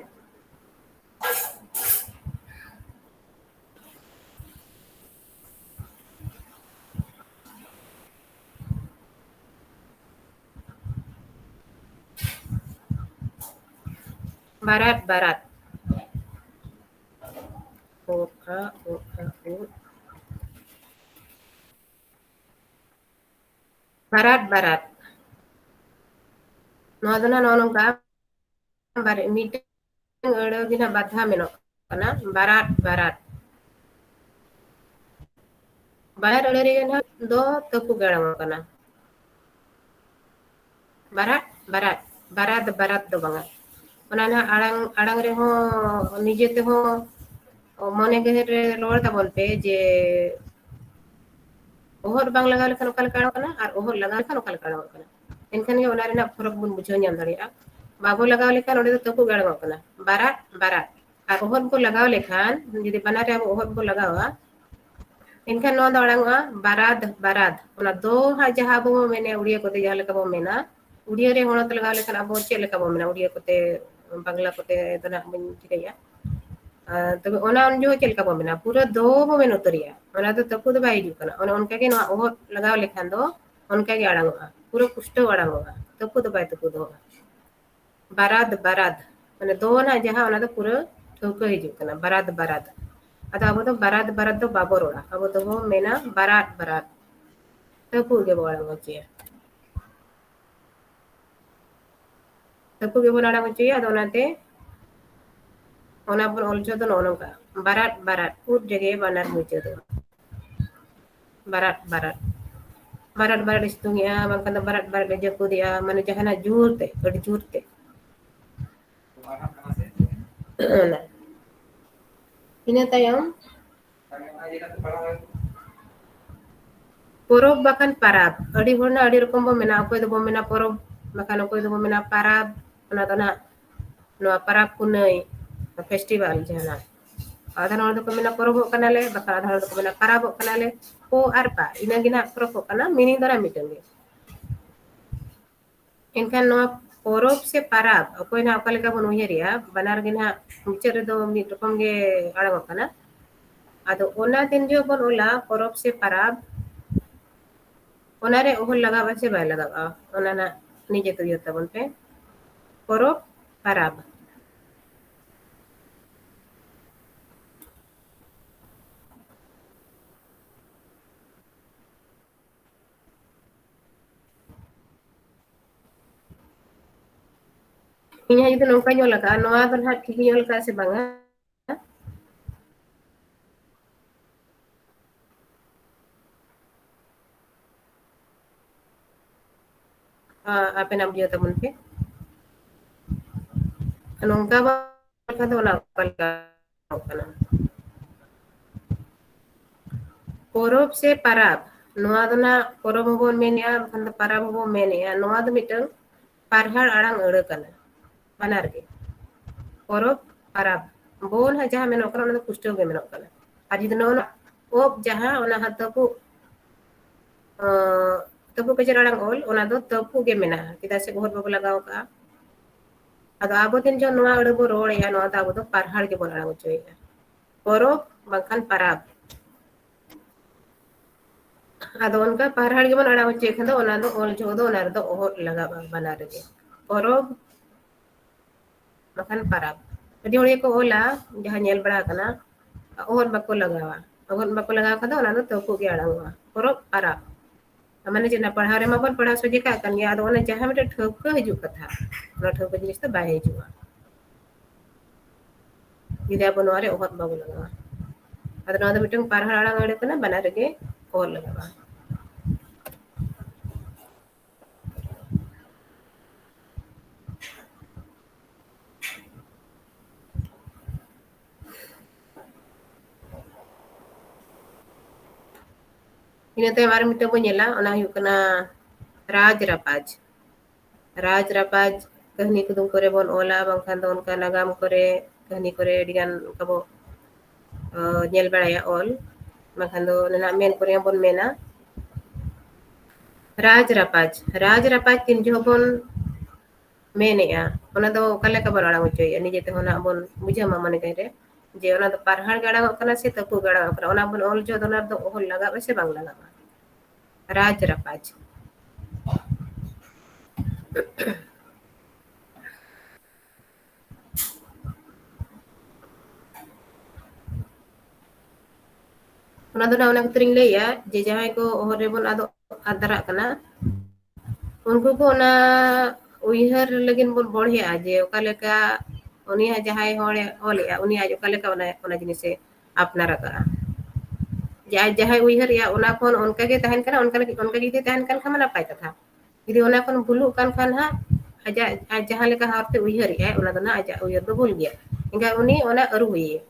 barat barat oka oka barat barat no adona no nongka bare miteng ere gina badha menok kana barat barat barat ere gina do tepu garang kana barat barat barat barat do banga ona na arang arang re ho nije te ho mone gehere rol tabon pe je ohor bang laga lekhan okal karo kana ar ohor laga lekhan okal karo kana enkan ge ona rena phorok bun bujhaw nyam daria babo lagaw lekhan onde do tepu garang kana barat barat ar ohor ko lagaw lekhan jodi banare abo ohor ko lagawa enkan no da orangwa barad barad ona do ha jaha bo mene udiya kote jaha leka bo mena udiya re honot lagaw lekhan abo che leka bo mena udiya kote bangla kote dona bin tikaya तब ओना उन जो चल का बमना पूरा दो बमन उतरिया ओना तो तपु दो बाई जुकना ओना उनका के ना ओ लगाव लेखान दो उनका के आड़ंगवा पूरा पुष्ट आड़ंगवा तपु दो बाई तपु दो बाराद बाराद माने दो ना जहां ओना तो पूरा ठोको हिजुकना बाराद बाराद अदा अब तो बाराद बाराद दो बाबरोड़ा अब तो वो मेना बारात बारात तपु के बोला मचिया तपु के बोला मचिया दोनाते ona pun oljo do nono ka barat barat ud jage banar mucho do barat barat barat barat istung ya bangkan barat barat aja ko dia mana jahana jurte odi jurte nah ini tayang porob bahkan parab adi horna adi rokom bo mena ko do bo mena porob bahkan ko do bo mena parab ona tana no parab punai festival jana adhan hor ko mena porob kanale bahkan adhan hor ko mena parab kanale ko arpa ina gina porob kana meaning dara mitange enkan no porob se parab koy na akal ka bonu yeria banar gina muchere do mi rokom ge alang kana ado ona tin jo bon ola porob se parab onare ohol lagawa se bai lagawa ona na nije to yota bon pe porob parab inya itu nongka nyola ka noa don hat ki nyol ka se banga apa nam dia temen pe nongka ba ka do na kal ka kana porob se parab noa dona porob bon menia kan parab bon menia noa do mitang parhar arang ere kana banar ge porob parab bon ha jaha menok kana ona pusto ge menok kana adi do no ob jaha ona hatapu tepu ke jarang ol ona do tepu ge mena kita se gohor babu lagaw ka ado abo tin jo noa ade bo rol ya noa abo do parhar ge bon arang choi porob bangkan parab ado onka parhar ge bon arang choi khando ona do ol jo do ona do ohor laga banar ge porob bangkan parab jadi ore ko ola jaha nyel bra kana ohor bako lagawa ohor bako lagawa kada ona do tepu ge arangwa porob parab मैंने जना पढ़ा रे मबन पढ़ा सोजे का कन याद ओने जहां में ठोक हिजु कथा ओना ठोक जिनिस तो बाय हिजुआ इदे अपन वारे ओहत बाबू लगा अदना द मिटंग पारहा आड़ा गड़े कना बना रगे और लगा ᱤᱱᱟᱹ ᱛᱟᱭᱚᱢ ᱟᱨ ᱢᱤᱫᱴᱟᱝ ᱵᱚᱱ ᱧᱮᱞᱟ ᱚᱱᱟ ᱦᱩᱭᱩᱜ ᱠᱟᱱᱟ ᱨᱟᱡᱽ ᱨᱟᱯᱟᱡᱽ ᱨᱟᱡᱽ ᱨᱟᱯᱟᱡᱽ ᱠᱟᱹᱦᱱᱤ ᱠᱩᱫᱩᱢ ᱠᱚᱨᱮ ᱵᱚᱱ ᱚᱞᱟ ᱵᱟᱝᱠᱷᱟन ᱫᱚ ᱚᱱᱠᱟ ᱱᱟᱜᱟᱢ ᱠᱚᱨᱮ ᱠᱟᱹᱦᱱᱤ ᱠᱚᱨᱮ ᱟᱹᱰᱤᱜᱟᱱ ᱚᱱᱠᱟ ᱵᱚ ᱧᱮᱞ ᱵᱟᱲᱟᱭᱟ ᱚᱞ ᱵᱟᱝᱠᱷᱟन ᱫᱚ ᱚᱱᱟ ᱢᱮᱱ ᱠᱚᱨᱮ ᱦᱚᱸᱵᱚᱱ ᱢᱮᱱᱟ ᱨᱟᱡᱽ ᱨᱟᱯᱟᱡᱽ ᱛᱤᱱ ᱡᱚᱦᱚᱜ ᱵᱚᱱ ᱢᱮᱱᱮᱜᱼᱟ ᱚᱱᱟ ᱫᱚ ᱚᱠᱟ ᱞᱮᱠᱟ ᱵᱚᱱ ᱟᱲᱟᱝ ᱦᱚᱪᱚᱭᱮᱜᱼᱟ ᱱᱤᱡᱮ ᱛᱮᱦᱚᱸ ᱱᱟᱜ ᱵᱚᱱ ᱵᱩᱡᱷᱟᱹᱣ ᱢᱟ ᱢᱚᱱᱮ ᱨᱮ ᱡᱮ ᱚᱱᱟ ᱫᱚ ᱯᱟᱨᱦᱟᱲ ᱜᱮ ᱟᱲᱟᱝᱚᱜ ᱠᱟᱱᱟ ᱥᱮ ᱛᱟᱹᱯᱩᱜ ᱜᱮ ᱟᱲᱟᱝᱚᱜ ᱠᱟᱱᱟ ᱚᱱᱟ ᱵᱚᱱ ᱚᱞ ᱡᱚᱦᱚᱜ ᱫᱚ ᱚᱱᱟ ᱨᱮᱫᱚ ᱚᱦᱚ ᱞᱟᱜᱟᱜᱼᱟ ᱥᱮ ᱵᱟᱝ ᱞᱟᱜᱟᱜᱼᱟ ᱨᱟᱡᱽ ᱨᱟᱯᱟᱡᱽ ᱚᱱᱟ ᱫᱚ ᱱᱟᱜ ᱚᱱᱟ ᱠᱷᱟᱹᱛᱤᱨᱤᱧ ᱞᱟᱹᱭᱮᱜᱼᱟ ᱡᱮ ᱡᱟᱦᱟᱸᱭ ᱠᱚ ᱚᱦᱚ ᱨᱮᱵᱚᱱ ᱟᱫᱨᱟᱜ ᱠᱟᱱᱟ ᱩᱱᱠᱩ ᱠᱚ ᱚᱱᱟ ᱩᱭᱦᱟᱹᱨ ᱞᱟᱹᱜᱤᱫ ᱵᱚᱱ ᱵᱚᱲᱦᱮᱜᱼᱟ ᱡᱮ ᱚᱠᱟ ᱞᱮᱠᱟ ᱩᱱᱤᱭᱟᱜ ᱡᱟᱦᱟᱸᱭ ᱦᱚᱲᱮ ᱚᱞᱮᱜᱼᱟ ᱩᱱᱤ ᱟᱡ ᱚᱠᱟ ᱞᱮᱠᱟ ᱚᱱᱟ ᱡᱤᱱᱤᱥᱮ ᱟᱯᱱᱟᱨ ᱟᱠᱟᱜᱼᱟ ᱡᱮ ᱟᱡ ᱡᱟᱦᱟᱸᱭ ᱩᱭᱦᱟᱹᱨᱮᱜᱼᱟ ᱚᱱᱟ ᱠᱷᱚᱱ ᱚᱱᱠᱟᱜᱮ ᱛᱟᱦᱮᱱ ᱠᱟᱱᱟ ᱚᱱᱠᱟ ᱡᱩᱫᱤ ᱛᱟᱦᱮᱱ ᱠᱟᱱ ᱠᱷᱟᱱ ᱢᱟ ᱱᱟᱯᱟᱭ ᱠᱟᱛᱷᱟ ᱡᱩᱫᱤ ᱚᱱᱟ ᱠᱷᱚᱱ ᱵᱷᱩᱞᱩᱜ ᱠᱟᱱ ᱠᱷᱟᱱ ᱦᱟᱸᱜ ᱟᱡ ᱡᱟᱦᱟᱸ ᱞᱮᱠᱟ ᱦᱚᱨᱛᱮ ᱩᱭᱦᱟᱹᱨᱮᱜᱼᱟᱭ ᱚᱱᱟ ᱫᱚ ᱱᱟᱜ ᱟᱡᱟᱜ ᱩᱭᱦᱟᱹᱨ ᱫᱚ ᱵᱷᱩᱞ ᱜᱮᱭᱟ ᱮᱱᱠᱷᱟᱱ ᱩᱱᱤ ᱚᱱᱟ ᱟᱹᱨᱩ ᱦᱩᱭᱮᱭᱟ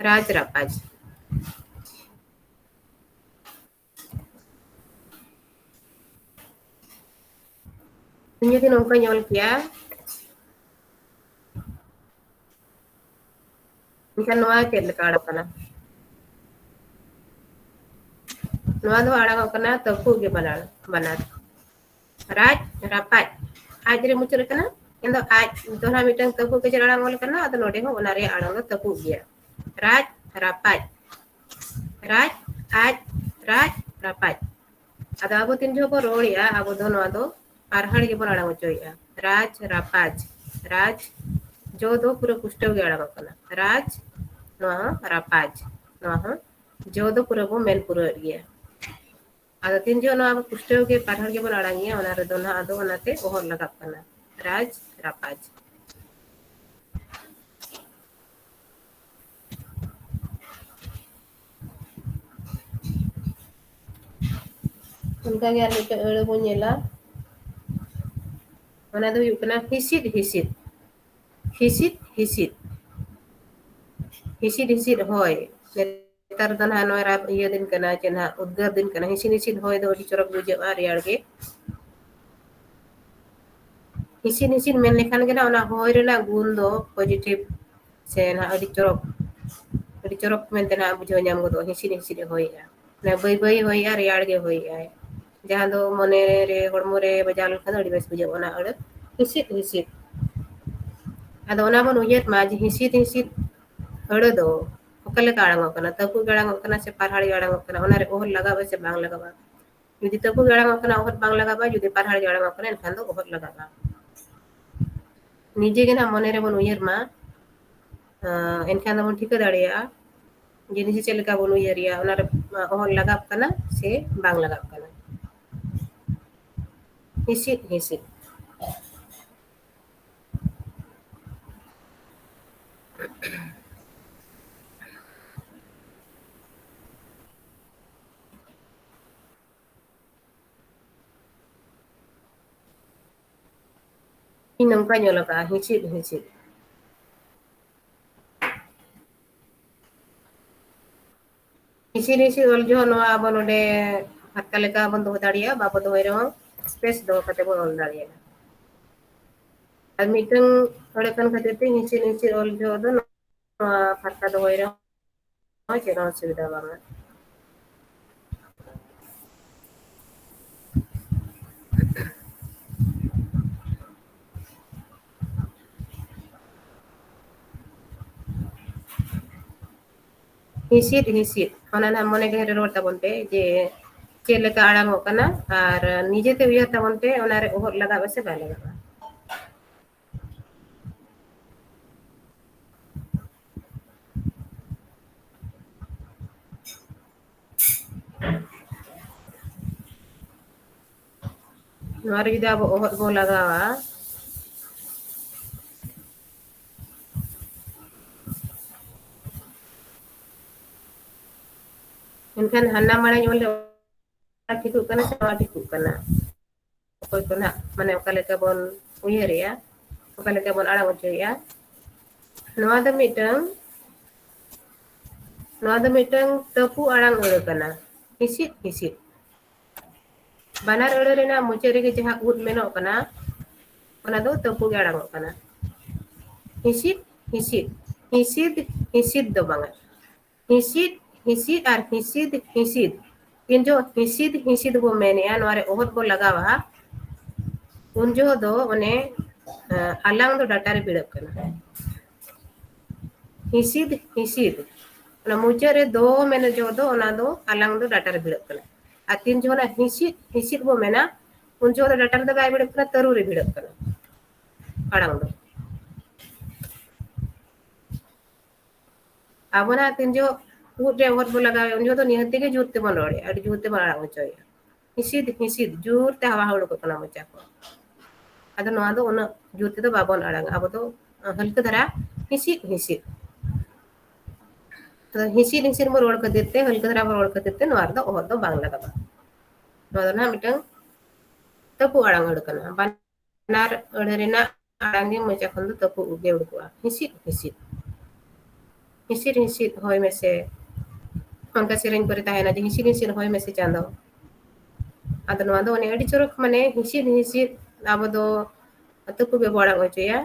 ᱨᱟᱡᱽ ᱨᱟᱯᱟᱡᱽ ᱤᱧ ᱡᱩᱫᱤ ᱱᱚᱝᱠᱟᱧ ᱚᱞ ᱠᱮᱭᱟ ᱮᱱᱠᱷᱟᱱ ᱱᱚᱣᱟ ᱪᱮᱫ ᱞᱮᱠᱟ ᱟᱲᱟᱜ ᱠᱟᱱᱟ ᱱᱚᱣᱟ ᱫᱚ ᱟᱲᱟᱝᱚᱜ ᱠᱟᱱᱟ ᱛᱟᱹᱯᱩᱜ ᱜᱮ ᱵᱟᱱᱟᱨ ᱨᱟᱡᱽ ᱨᱟᱯᱟᱡᱽ ᱟᱡ ᱨᱮ ᱢᱩᱪᱟᱹᱫ ᱠᱟᱱᱟ ᱮᱱᱫᱚ ᱟᱡ ᱫᱚ ᱱᱟᱜ ᱢᱤᱫᱴᱟᱝ ᱛᱟᱹᱯᱩᱜ ᱠᱮᱪᱮᱫ ᱟᱲᱟᱝ ᱚᱞ ᱠᱟᱱᱟ ᱟᱫᱚ ᱱᱚᱰᱮ ᱦᱚᱸ ᱚᱱᱟ ᱨᱮᱭᱟᱜ ᱟᱲᱟᱝ ᱫᱚ ᱛᱟᱹᱯᱩᱜ ᱜᱮᱭᱟ ᱨᱟᱡᱽ ᱨᱟᱯᱟᱡᱽ ᱨᱟᱡᱽ ᱟᱡ ᱨᱟᱡᱽ ᱨᱟᱯᱟᱡᱽ ᱟᱫᱚ ᱟᱵᱚ ᱛᱤᱱ ᱡᱚᱦᱚᱜ ᱵᱚᱱ ᱨᱚᱲᱮᱜᱼᱟ ᱟᱵᱚ ᱫᱚ ᱱᱚᱣᱟ ᱫᱚ ᱯᱟᱨᱦᱟᱲ ᱜᱮᱵᱚᱱ ᱟᱲᱟᱝ ᱦᱚᱪᱚᱭᱮᱜᱼᱟ ᱨᱟᱡᱽ ᱨᱟᱯᱟᱡᱽ ᱨᱟᱡᱽ ᱡᱚ ᱫᱚ ᱯᱩᱨᱟᱹ ᱯᱩᱥᱴᱟᱹᱣ ᱜᱮ ᱟᱲᱟᱝᱚᱜ ᱠᱟᱱᱟ ᱨᱟᱡᱽ ᱱᱚᱣᱟ ᱦᱚᱸ ᱨᱟᱯᱟᱡᱽ ᱱᱚᱣᱟ ᱦᱚᱸ ᱡᱚ ᱫᱚ ᱯᱩᱨᱟᱹ ᱵᱚᱱ ᱢᱮᱱ ᱯᱩᱨᱟᱹᱣᱮᱫ ᱜᱮᱭᱟ ᱟᱫᱚ ᱛᱤᱱ ᱡᱚᱦᱚᱜ ᱱᱚᱣᱟ ᱯᱩᱥᱴᱟᱹᱣ ᱜᱮ ᱯᱟᱨᱦᱟᱲ ᱜᱮᱵᱚᱱ ᱟᱲᱟᱝᱮᱜᱼᱟ ᱚᱱᱟ ᱨᱮᱫᱚ ᱱᱟᱜ ᱟᱫᱚ ᱚᱱᱟᱛᱮ ᱚᱦᱚᱫ ᱞᱟᱜᱟᱜ ᱠᱟᱱᱟ ᱨᱟᱡᱽ ᱨᱟᱯᱟᱡᱽ ᱚᱱᱠᱟᱜᱮ ᱟᱨ ᱢᱤᱫᱴᱮᱡ ᱟᱹᱲᱟᱹ ᱵᱚᱱ ᱧᱮᱞᱟ ᱚᱱᱟ ᱫᱚ ᱦᱩᱭᱩᱜ ᱠᱟᱱᱟ ᱦᱤᱸᱥᱤᱫ ᱦᱤᱸᱥᱤᱫ ᱦᱤᱸᱥᱤᱫ ᱦᱤᱸᱥᱤᱫ ᱦᱤᱸᱥᱤᱫ ᱦᱤᱸᱥᱤᱫ ᱦᱚᱭ ᱱᱮᱛᱟᱨ ᱫᱚ ᱱᱟᱦᱟᱜ ᱱᱚᱣᱟ ᱤᱭᱟᱹ ᱫᱤᱱ ᱠᱟᱱᱟ ᱡᱮ ᱱᱟᱦᱟᱜ ᱩᱫᱽᱜᱟᱹᱨ ᱫᱤᱱ ᱠᱟᱱᱟ ᱦᱤᱸᱥᱤᱫ ᱦᱤᱸᱥᱤᱫ ᱦᱚᱭ ᱫᱚ ᱟᱹᱰᱤ ᱪᱚᱨᱚᱠ ᱵᱩᱡᱷᱟᱹᱜᱼᱟ ᱨᱮᱭᱟᱲ ᱜᱮ ᱦᱤᱸᱥᱤᱫ ᱦᱤᱸᱥᱤᱫ ᱢᱮᱱ ᱞᱮᱠᱷᱟᱱ ᱜᱮ ᱚᱱᱟ ᱦᱚᱭ ᱨᱮᱱᱟᱜ ᱜᱩᱱ ᱫᱚ ᱯᱚᱡᱮᱴᱤᱵᱷ ᱥᱮ ᱱᱟᱦᱟᱜ ᱟᱹᱰᱤ ᱪᱚᱨᱚᱠ ᱢᱮᱱᱛᱮ ᱱᱟᱦᱟᱜ ᱵᱩᱡᱷᱟᱹᱣ ᱧᱟᱢ ᱜᱚᱫᱚᱜᱼᱟ ᱦᱤᱸᱥᱤᱫ ᱦᱤᱸᱥᱤᱫ ᱮ ᱦᱚᱭᱮᱜᱼᱟ ᱵᱟᱹᱭ ᱵᱟᱹᱭ ᱦᱚᱭᱮᱜᱼᱟ ᱨᱮᱭᱟᱲ ᱜᱮ ᱦᱚᱭᱮᱜᱼᱟᱭ ᱡᱟᱦᱟᱸ ᱫᱚ ᱢᱚᱱᱮᱨᱮ ᱦᱚᱲᱢᱚ ᱨᱮ ᱵᱟᱡᱟᱣ ᱞᱮᱱᱠᱷᱟᱱ ᱫᱚ ᱟᱹᱰᱤ ᱵᱮᱥ ᱵᱩᱡᱷᱟᱹᱜᱼᱟ ᱚᱱᱟ ᱟᱹᱲᱟᱹ ᱦᱤᱸᱥᱤᱫ ᱦᱤᱸᱥᱤᱫ ᱟᱫᱚ ᱚᱱᱟ ᱵᱚᱱ ᱩᱭᱦᱟᱹᱨ ᱢᱟ ᱡᱮ ᱦᱤᱸᱥᱤᱫ ᱦᱤᱸᱥᱤᱫ ᱟᱹᱲᱟᱹ ᱫᱚ ᱚᱠᱟ ᱞᱮᱠᱟ ᱟᱲᱟᱝᱚᱜ ᱠᱟᱱᱟ ᱛᱟᱹᱯᱩᱜ ᱜᱮ ᱟᱲᱟᱝᱚᱜ ᱠᱟᱱᱟ ᱥᱮ ᱯᱟᱨᱦᱟᱲ ᱜᱮ ᱟᱲᱟᱝᱚᱜ ᱠᱟᱱᱟ ᱚᱱᱟᱨᱮ ᱚᱦᱚᱫ ᱞᱟᱜᱟᱣᱼᱟ ᱥᱮ ᱵᱟᱝ ᱞᱟᱜᱟᱣᱼᱟ ᱡᱩᱫᱤ ᱛᱟᱹᱯᱩᱜ ᱜᱮ ᱟᱲᱟᱝᱚᱜ ᱠᱟᱱᱟ ᱚᱦᱚᱫ ᱵᱟᱝ ᱞᱟᱜᱟᱣᱼᱟ ᱡᱩᱫᱤ ᱯᱟᱨᱦᱟᱲ ᱜᱮ ᱟᱲᱟᱝᱚᱜ ᱠᱟᱱᱟ ᱮᱱᱠᱷᱟᱱ ᱫᱚ ᱚᱦᱚᱫ ᱞᱟᱜᱟᱜᱼᱟ ᱱᱤᱡᱮ ᱜᱮ ᱱᱟᱜ ᱢᱚᱱᱮ ᱨᱮᱵᱚᱱ ᱩᱭᱦᱟᱹᱨ ᱢᱟ ᱮᱱᱠᱷᱟᱱ ᱫᱚᱵᱚᱱ ᱴᱷᱤᱠᱟᱹ ᱫᱟᱲᱮᱭᱟᱜᱼᱟ ᱡᱤᱱᱤᱥ ᱪᱮᱫ ᱞᱮᱠᱟ ᱵᱚᱱ ᱩᱭᱦᱟᱹᱨᱮᱜᱼᱟ ᱚᱱᱟᱨᱮ ᱚᱦᱚᱫ ᱞᱟᱜᱟᱣ ᱠᱟᱱᱟ ᱥᱮ ᱵᱟᱝ ᱞᱟᱜᱟᱣ ᱠᱟᱱᱟ ᱦᱤᱸᱥᱤᱫ ᱦᱤᱸᱥᱤᱫ ᱤᱧ ᱱᱚᱝᱠᱟᱧ ᱚᱞ ᱟᱠᱟᱜᱼᱟ ᱦᱤᱸᱥᱤᱫ ᱦᱤᱸᱥᱤᱫ ᱦᱤᱸᱥᱤᱫ ᱦᱤᱸᱥᱤᱫ ᱚᱞ ᱡᱚᱦᱚᱜ ᱱᱚᱣᱟ ᱟᱵᱚ ᱱᱚᱰᱮ ᱦᱟᱞᱠᱟ ᱞᱮᱠᱟ ᱵᱚᱱ ᱫᱚᱦᱚ ᱫᱟᱲᱮᱭᱟᱜᱼᱟ ᱵᱟᱵᱚ ᱫᱚᱦᱚᱭ ᱨᱮᱦᱚᱸ ᱥᱯᱮᱥ ᱫᱚᱦᱚ ᱠᱟᱛᱮ ᱵᱚᱱ ᱚᱞ ᱫᱟᱲᱮᱭᱟᱜᱼᱟ ᱟᱨ ᱢᱤᱫᱴᱟᱝ ᱟᱹᱲᱟᱹ ᱠᱟᱱ ᱠᱷᱟᱹᱛᱤᱨ ᱛᱮ ᱦᱤᱸᱥᱤᱫ ᱦᱤᱸᱥᱤᱫ ᱚᱞ ᱡᱚᱦᱚᱜ ᱫᱚ ᱱᱚᱣᱟ ᱯᱷᱟᱨᱠᱟ ᱫᱚᱦᱚᱭ ᱨᱮᱦᱚᱸ ᱪᱮᱫ ᱦᱚᱸ ᱚᱥᱩᱵᱤᱫᱷᱟ ᱵᱟᱝᱟ ᱦᱤᱸᱥᱤᱫ ᱦᱤᱸᱥᱤᱫ ᱚᱱᱟ ᱱᱟᱦᱟᱜ ᱢᱚᱱᱮ ᱜᱮᱨ ᱨᱚᱲ ᱛᱟᱵᱚᱱ ᱯᱮ ᱡᱮ ᱪᱮᱫ ᱞᱮᱠᱟ ᱟᱲᱟᱝᱚᱜ ᱠᱟᱱᱟ ᱟᱨ ᱱᱤᱡᱮᱛᱮ ᱩᱭᱦᱟᱹᱨ ᱛᱟᱵᱚᱱ ᱯᱮ ᱚᱱᱟᱨᱮ ᱚᱦᱚᱫ ᱞᱟᱜᱟᱜᱼᱟ ᱥᱮ ᱵᱟᱭ ᱞᱟᱜᱟᱜᱼᱟ ᱱᱚᱣᱟ ᱨᱮ ᱡᱩᱫᱤ ᱟᱵᱚ ᱚᱦᱚᱫ ᱵᱚᱱ ᱞᱟᱜᱟᱣᱟ ᱮᱱᱠᱷᱟᱱ ᱦᱟᱱᱟ ᱢᱟᱲᱟᱝ ᱚᱞ ᱴᱷᱤᱠᱚᱜ ᱠᱟᱱᱟ ᱥᱮ ᱱᱚᱣᱟ ᱴᱷᱤᱠᱚᱜ ᱠᱟᱱᱟ ᱚᱠᱚᱭ ᱠᱚ ᱱᱟᱦᱟᱜ ᱢᱟᱱᱮ ᱚᱠᱟ ᱞᱮᱠᱟ ᱵᱚᱱ ᱩᱭᱦᱟᱹᱨᱮᱜᱼᱟ ᱚᱠᱟ ᱞᱮᱠᱟ ᱵᱚᱱ ᱟᱲᱟᱝ ᱦᱚᱪᱚᱭᱮᱜᱼᱟ ᱱᱚᱣᱟ ᱫᱚ ᱢᱤᱫᱴᱟᱝ ᱱᱚᱣᱟ ᱫᱚ ᱢᱤᱫᱴᱟᱝ ᱛᱟᱹᱯᱩ ᱟᱲᱟᱝ ᱟᱹᱲᱟᱹ ᱠᱟᱱᱟ, ᱦᱤᱸᱥᱤᱫ ᱦᱤᱸᱥᱤᱫ᱾ ᱵᱟᱱᱟᱨ ᱟᱹᱲᱟᱹ ᱨᱮᱱᱟᱜ ᱢᱩᱪᱟᱹᱫ ᱨᱮᱜᱮ ᱡᱟᱦᱟᱸ ᱩᱫ ᱢᱮᱱᱚᱜ ᱠᱟᱱᱟ ᱚᱱᱟ ᱫᱚ ᱛᱟᱹᱯᱩ ᱜᱮ ᱟᱲᱟᱝᱚᱜ ᱠᱟᱱᱟ᱾ ᱦᱤᱸᱥᱤᱫ ᱦᱤᱸᱥᱤᱫ, ᱦᱤᱸᱥᱤᱫ ᱦᱤᱸᱥᱤᱫ ᱫᱚ ᱵᱟᱝᱟ, ᱦᱤᱸᱥᱤᱫ ᱦᱤᱸᱥᱤᱫ ᱟᱨ ᱦᱤᱸᱥᱤᱫ ᱦᱤᱸᱥᱤᱫ ᱛᱤᱱ ᱡᱚᱦᱚᱜ ᱦᱤᱸᱥᱤᱫ ᱦᱤᱸᱥᱤᱫ ᱵᱚ ᱢᱮᱱᱮᱜᱼᱟ ᱱᱚᱣᱟ ᱨᱮ ᱚᱦᱚᱫ ᱵᱚ ᱞᱟᱜᱟᱣᱟ ᱩᱱ ᱡᱚᱦᱚᱜ ᱫᱚ ᱚᱱᱮ ᱟᱞᱟᱝ ᱫᱚ ᱰᱟᱴᱟ ᱨᱮ ᱵᱷᱤᱲᱟᱹᱜ ᱠᱟᱱᱟ᱾ ᱦᱤᱸᱥᱤᱫ ᱦᱤᱸᱥᱤᱫ ᱚᱱᱟ ᱢᱩᱪᱟᱹᱫ ᱨᱮ ᱫᱚ ᱢᱮᱱᱮ ᱡᱚᱦᱚᱜ ᱫᱚ ᱚᱱᱟ ᱫᱚ ᱟᱞᱟᱝ ᱫᱚ ᱰᱟᱴᱟ ᱨᱮ ᱵᱷᱤᱲᱟᱹᱜ ᱠᱟᱱᱟ᱾ ᱟᱨ ᱛᱤᱱ ᱡᱚᱦᱚᱜ ᱚᱱᱟ ᱦᱤᱸᱥᱤᱫ ᱦᱤᱸᱥᱤᱫ ᱵᱚ ᱢᱮᱱᱟ ᱩᱱ ᱡᱚᱦᱚᱜ ᱫᱚ ᱰᱟᱴᱟ ᱨᱮᱫᱚ ᱵᱟᱭ ᱵᱷᱤᱲᱟᱹᱜ ᱠᱟᱱᱟ, ᱛᱟᱹᱨᱩ ᱨᱮ ᱵᱷᱤᱲᱟᱹᱜ ᱠᱟᱱᱟ ᱟᱲᱟᱝ ᱫᱚ᱾ ᱟᱵᱚᱱᱟᱜ ᱛᱤᱱ ᱡᱚᱦᱚᱜ ᱩᱫ ᱨᱮ ᱚᱦᱚᱫ ᱵᱚ ᱞᱟᱜᱟᱣᱮᱜᱼᱟ ᱩᱱ ᱡᱚᱦᱚᱜ ᱫᱚ ᱱᱤᱦᱟᱹᱛ ᱜᱮ ᱡᱳᱨ ᱛᱮᱵᱚᱱ ᱨᱚᱲᱮᱜᱼᱟ, ᱟᱹᱰᱤ ᱡᱳᱨ ᱛᱮᱵᱚᱱ ᱟᱲᱟᱝ ᱦᱚᱪᱚᱭᱮᱜᱼᱟ᱾ ᱦᱤᱸᱥᱤᱫ ᱦᱤᱸᱥᱤᱫ ᱡᱳᱨ ᱛᱮ ᱦᱟᱣᱟ ᱩᱰᱩᱠᱚᱜ ᱠᱟᱱᱟ ᱢᱚᱪᱟ ᱠᱷᱚᱱ᱾ ᱟᱫᱚ ᱱᱚᱣᱟ ᱫᱚ ᱩᱱᱟᱹᱜ ᱡᱳᱨ ᱛᱮᱫᱚ ᱵᱟᱵᱚᱱ ᱟᱲᱟᱝᱟ, ᱟᱵᱚ ᱫᱚ ᱦᱟᱹᱞᱠᱟᱹ ᱫᱷᱟᱨᱟ ᱦᱤᱸᱥᱤᱫ ᱦᱤᱸᱥᱤᱫ᱾ ᱦᱤᱸᱥᱤᱫ ᱦᱤᱸᱥᱤᱫ ᱵᱚ ᱨᱚᱲ ᱠᱷᱟᱹᱛᱤᱨ ᱛᱮ ᱦᱟᱹᱞᱠᱟᱹ ᱫᱷᱟᱨᱟ ᱵᱚ ᱨᱚᱲ ᱠᱷᱟᱹᱛᱤᱨ ᱛᱮ ᱱᱚᱣᱟ ᱨᱮᱫᱚ ᱚᱦᱚᱫ ᱫᱚ ᱵᱟᱝ ᱞᱟᱜᱟᱜᱼᱟ᱾ ᱱᱚᱣᱟ ᱫᱚ ᱱᱟᱦᱟᱜ ᱢᱤᱫᱴᱟᱝ ᱛᱟᱹᱯᱩ ᱟᱲᱟᱝ ᱟᱹᱲᱟᱹ ᱠᱟᱱᱟ᱾ ᱵᱟᱱᱟᱨ ᱟᱹᱲᱟᱹ ᱨᱮᱱᱟᱜ ᱟᱲᱟᱝ ᱜᱮ ᱢᱚᱪᱟ ᱠᱷᱚᱱ ᱫᱚ ᱛᱟᱹᱯᱩᱜ ᱜᱮ ᱩᱰᱩᱠᱚᱜᱼᱟ, ᱦᱤᱸᱥᱤᱫ ᱦᱤᱸᱥᱤᱫ᱾ ᱦᱤᱸᱥᱤᱫ ᱦᱤᱸᱥᱤᱫ ᱦᱚᱭ ᱢᱮᱥᱮ ᱚᱱᱠᱟ ᱥᱮᱨᱮᱧ ᱠᱚᱨᱮ ᱛᱟᱦᱮᱱᱟ ᱡᱮ ᱦᱤᱸᱥᱤᱫ ᱦᱤᱸᱥᱤᱫ ᱦᱚᱭ ᱢᱮᱥᱮ ᱪᱟᱸᱫᱚ᱾ ᱟᱫᱚ ᱱᱚᱣᱟ ᱫᱚ ᱚᱱᱮ ᱟᱹᱰᱤ ᱪᱚᱨᱚᱠ ᱢᱟᱱᱮ ᱦᱤᱸᱥᱤᱫ ᱦᱤᱸᱥᱤᱫ ᱟᱵᱚ ᱫᱚ ᱛᱟᱹᱯᱩ ᱜᱮᱵᱚ ᱟᱲᱟᱝ ᱦᱚᱪᱚᱭᱟ,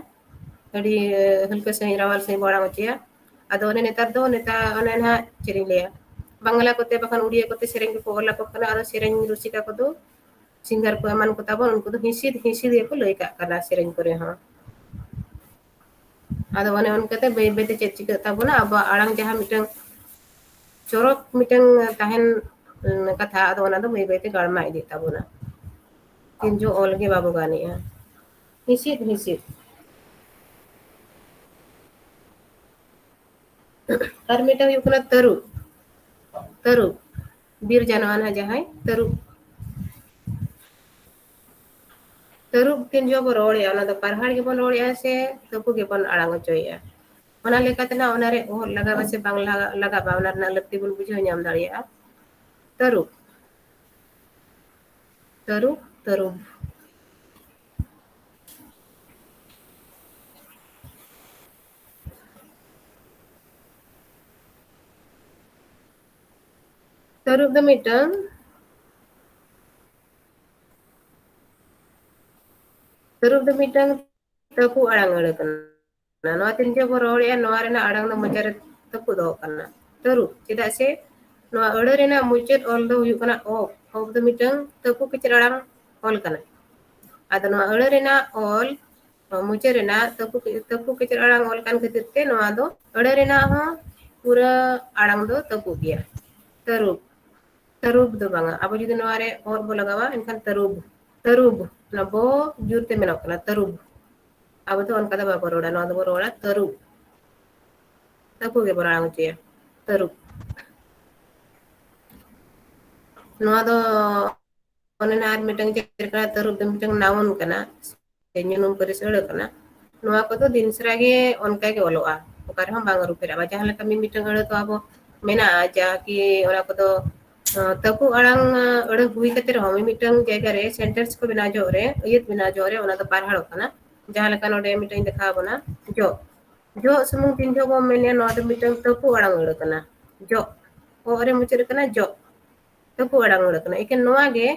ᱟᱹᱰᱤ ᱦᱟᱹᱞᱠᱟᱹ ᱥᱟᱺᱦᱤᱡ ᱨᱟᱣᱟᱞ ᱥᱟᱺᱦᱤᱡ ᱵᱚ ᱟᱲᱟᱝ ᱦᱚᱪᱚᱭᱟ᱾ ᱟᱫᱚ ᱚᱱᱮ ᱱᱮᱛᱟᱨ ᱫᱚ ᱚᱱᱮ ᱱᱟᱦᱟᱜ ᱪᱮᱫ ᱤᱧ ᱞᱟᱹᱭᱟ ᱵᱟᱝᱞᱟ ᱠᱚᱛᱮ ᱵᱟᱠᱷᱟᱱ ᱩᱲᱤᱭᱟ ᱠᱚᱛᱮ ᱥᱮᱨᱮᱧ ᱠᱚᱠᱚ ᱚᱞ ᱟᱠᱚ ᱠᱟᱱᱟ, ᱟᱫᱚ ᱥᱮᱨᱮᱧ ᱨᱩᱥᱤᱠᱟ ᱠᱚᱫᱚ ᱥᱤᱝᱜᱟᱨ ᱠᱚ ᱮᱢᱟᱱ ᱠᱚ ᱛᱟᱵᱚᱱ ᱩᱱᱠᱩ ᱫᱚ ᱦᱤᱸᱥᱤᱫ ᱦᱤᱸᱥᱤᱫ ᱜᱮᱠᱚ ᱞᱟᱹᱭ ᱠᱟᱜ ᱠᱟᱱᱟ ᱥᱮᱨᱮᱧ ᱠᱚᱨᱮ ᱦᱚᱸ᱾ ᱟᱫᱚ ᱚᱱᱮ ᱚᱱᱠᱟᱛᱮ ᱵᱟᱹᱭ ᱵᱟᱹᱭᱛᱮ ᱪᱮᱫ ᱪᱤᱠᱟᱹᱜ ᱛᱟᱵᱚᱱᱟ ᱟᱵᱚᱣᱟᱜ ᱟᱲᱟᱝ ᱡᱟᱦᱟᱸ ᱢᱤᱫᱴᱟᱝ ᱪᱚᱨᱚᱠ ᱢᱤᱫᱴᱟᱝ ᱛᱟᱦᱮᱱ ᱠᱟᱛᱷᱟ ᱟᱫᱚ ᱚᱱᱟ ᱫᱚ ᱵᱟᱹᱭ ᱵᱟᱹᱭᱛᱮ ᱜᱟᱲᱢᱟ ᱤᱫᱤᱜ ᱛᱟᱵᱚᱱᱟ᱾ ᱛᱤᱱ ᱡᱚ ᱚᱞ ᱜᱮ ᱵᱟᱵᱚ ᱜᱟᱱᱮᱜᱼᱟ, ᱦᱤᱸᱥᱤᱫ ᱦᱤᱸᱥᱤᱫ᱾ ᱟᱨ ᱢᱤᱫᱴᱟᱝ ᱦᱩᱭᱩᱜ ᱠᱟᱱᱟ ᱛᱟᱹᱨᱩᱵ, ᱛᱟᱹᱨᱩᱵ ᱵᱤᱨ ᱡᱟᱱᱣᱟᱨ ᱱᱟᱦᱟᱜ ᱡᱟᱦᱟᱸᱭ ᱛᱟᱹᱨᱩᱵ᱾ ᱛᱟᱹᱨᱩᱵ ᱛᱤᱱ ᱡᱚᱦᱚᱜ ᱵᱚᱱ ᱨᱚᱲᱮᱜᱼᱟ ᱚᱱᱟ ᱫᱚ ᱯᱟᱨᱦᱟᱲ ᱜᱮᱵᱚᱱ ᱨᱚᱲᱮᱜᱼᱟ ᱥᱮ ᱛᱟᱹᱯᱩ ᱜᱮᱵᱚᱱ ᱟᱲᱟᱝ ᱦᱚᱪᱚᱭᱮᱜᱼᱟ᱾ ᱚᱱᱟ ᱞᱮᱠᱟᱛᱮ ᱱᱟᱜ ᱚᱱᱟᱨᱮ ᱚᱦᱚᱫ ᱞᱟᱜᱟᱣᱟ ᱥᱮ ᱵᱟᱝ ᱞᱟᱜᱟᱜᱼᱟ ᱚᱱᱟ ᱨᱮᱱᱟᱜ ᱞᱟᱹᱠᱛᱤ ᱵᱚᱱ ᱵᱩᱡᱷᱟᱹᱣ ᱧᱟᱢ ᱫᱟᱲᱮᱭᱟᱜᱼᱟ᱾ ᱛᱟᱹᱨᱩᱵ ᱛᱟᱹᱨᱩᱵ ᱛᱟᱹᱨᱩᱵ᱾ ᱛᱟᱹᱨᱩᱵ ᱫᱚ ᱢᱤᱫᱴᱟᱝ ᱛᱟᱹᱨᱩᱵ ᱫᱚ ᱢᱤᱫᱴᱟᱝ ᱛᱟᱹᱯᱩ ᱟᱲᱟᱝ ᱟᱹᱲᱟᱹ ᱠᱟᱱᱟ᱾ ᱱᱚᱣᱟ ᱛᱤᱱ ᱡᱚᱦᱚᱜ ᱵᱚ ᱨᱚᱲᱮᱜᱼᱟ ᱱᱚᱣᱟ ᱨᱮᱱᱟᱜ ᱟᱲᱟᱝ ᱫᱚ ᱢᱚᱪᱟᱨᱮ ᱛᱟᱹᱯᱩᱫᱚᱜ ᱠᱟᱱᱟ ᱛᱟᱹᱨᱩᱵ, ᱪᱮᱫᱟᱜ ᱥᱮ ᱱᱚᱣᱟ ᱟᱹᱲᱟᱹ ᱨᱮᱱᱟᱜ ᱢᱩᱪᱟᱹᱫ ᱚᱞ ᱫᱚ ᱦᱩᱭᱩᱜ ᱠᱟᱱᱟ ᱚ, ᱚ ᱫᱚ ᱢᱤᱫᱴᱟᱝ ᱛᱟᱹᱯᱩ ᱠᱮᱪᱮᱫ ᱟᱲᱟᱝ ᱚᱞ ᱠᱟᱱᱟ᱾ ᱟᱫᱚ ᱱᱚᱣᱟ ᱟᱹᱲᱟᱹ ᱨᱮᱱᱟᱜ ᱚᱞ ᱢᱩᱪᱟᱹᱫ ᱨᱮᱱᱟᱜ ᱛᱟᱹᱯᱩ ᱠᱮᱪᱮᱫ ᱟᱲᱟᱝ ᱚᱞ ᱠᱟᱱ ᱠᱷᱟᱹᱛᱤᱨ ᱛᱮ ᱱᱚᱣᱟ ᱫᱚ ᱟᱹᱲᱟᱹ ᱨᱮᱱᱟᱜ ᱦᱚᱸ ᱯᱩᱨᱟᱹ ᱟᱲᱟᱝ ᱫᱚ ᱛᱟᱹᱯᱩᱜ ᱜᱮᱭᱟ, ᱛᱟᱹᱨᱩᱵ᱾ ᱛᱟᱹᱨᱩᱵ ᱫᱚ ᱵᱟᱝᱟ, ᱟᱵᱚ ᱡᱩᱫᱤ ᱱᱚᱣᱟ ᱨᱮ ᱚᱦᱚᱫ ᱵᱚ ᱞᱟᱜᱟᱣᱟ ᱮᱱᱠᱷᱟᱱ ᱛᱟᱹᱨᱩᱵ᱾ ᱛᱟᱹᱨᱩᱵ ᱚᱱᱟ ᱵᱚ ᱡᱳᱨᱛᱮ ᱢᱮᱱᱚᱜ ᱠᱟᱱᱟ ᱛᱟᱹᱨᱩᱵ᱾ ᱟᱵᱚ ᱫᱚ ᱚᱱᱠᱟ ᱫᱚ ᱵᱟᱵᱚ ᱨᱚᱲᱟ, ᱱᱚᱣᱟ ᱫᱚᱵᱚ ᱨᱚᱲᱟ ᱛᱟᱹᱨᱩᱵ᱾ ᱛᱟᱹᱯᱩ ᱜᱮᱵᱚᱱ ᱟᱲᱟᱝ ᱦᱚᱪᱚᱭᱟ ᱛᱟᱹᱨᱩᱵ᱾ ᱱᱚᱣᱟ ᱫᱚ ᱚᱱᱮ ᱱᱟ ᱟᱨ ᱢᱤᱫᱴᱟᱝ ᱪᱮᱫ ᱞᱮᱠᱟ ᱛᱟᱹᱨᱩᱵ ᱫᱚ ᱢᱤᱫᱴᱟᱝ ᱱᱟᱣᱩᱱ ᱠᱟᱱᱟ ᱧᱩᱱᱩᱢ ᱯᱟᱹᱨᱤᱥ ᱟᱹᱲᱟᱹ ᱠᱟᱱᱟ᱾ ᱱᱚᱣᱟ ᱠᱚᱫᱚ ᱫᱤᱱ ᱥᱟᱨᱟ ᱜᱮ ᱚᱱᱠᱟ ᱜᱮ ᱚᱞᱚᱜᱼᱟ, ᱚᱠᱟ ᱨᱮᱦᱚᱸ ᱵᱟᱝ ᱟᱹᱨᱩ ᱯᱷᱮᱨᱟᱜᱼᱟ ᱡᱟᱦᱟᱸ ᱞᱮᱠᱟ ᱢᱤᱫᱴᱟᱝ ᱟᱹᱲᱟᱹ ᱫᱚ ᱟᱵᱚ ᱢᱮᱱᱟᱜᱼᱟ ᱡᱟᱦᱟᱸ ᱠᱤ ᱚᱱᱟ ᱠᱚᱫᱚ ᱛᱟᱹᱯᱩ ᱟᱲᱟᱝ ᱟᱹᱲᱟᱹ ᱦᱩᱭ ᱠᱟᱛᱮ ᱨᱮᱦᱚᱸ ᱢᱤᱢᱤᱫᱴᱟᱝ ᱡᱟᱭᱜᱟ ᱨᱮ ᱥᱮᱱᱴᱮᱱᱥ ᱠᱚ ᱵᱮᱱᱟᱣ ᱡᱚᱦᱚᱜ ᱨᱮ ᱟᱹᱭᱟᱹᱛ ᱵᱮᱱᱟᱣ ᱡᱚᱦᱚᱜ ᱨᱮ ᱚᱱᱟ ᱫᱚ ᱯᱟᱨᱦᱟᱲᱚᱜ ᱠᱟᱱᱟ᱾ ᱡᱟᱦᱟᱸ ᱞᱮᱠᱟ ᱱᱚᱰᱮ ᱢᱤᱫᱴᱟᱝ ᱤᱧ ᱫᱮᱠᱷᱟᱣ ᱟᱵᱚᱱᱟ ᱡᱚᱜ, ᱡᱚᱜ ᱥᱩᱢᱩᱝ ᱛᱤᱱ ᱡᱚᱦᱚᱜ ᱵᱚᱱ ᱢᱮᱱᱟ ᱱᱚᱣᱟ ᱫᱚ ᱢᱤᱫᱴᱟᱝ ᱛᱟᱹᱯᱩ ᱟᱲᱟᱝ ᱟᱹᱲᱟᱹ ᱠᱟᱱᱟ ᱡᱚᱜ, ᱚ ᱨᱮ ᱢᱩᱪᱟᱹᱫ ᱠᱟᱱᱟ ᱡᱚᱜ᱾ ᱛᱟᱹᱯᱩ ᱟᱲᱟᱝ ᱟᱹᱲᱟᱹ ᱠᱟᱱᱟ, ᱮᱠᱮᱱ ᱱᱚᱣᱟ ᱜᱮ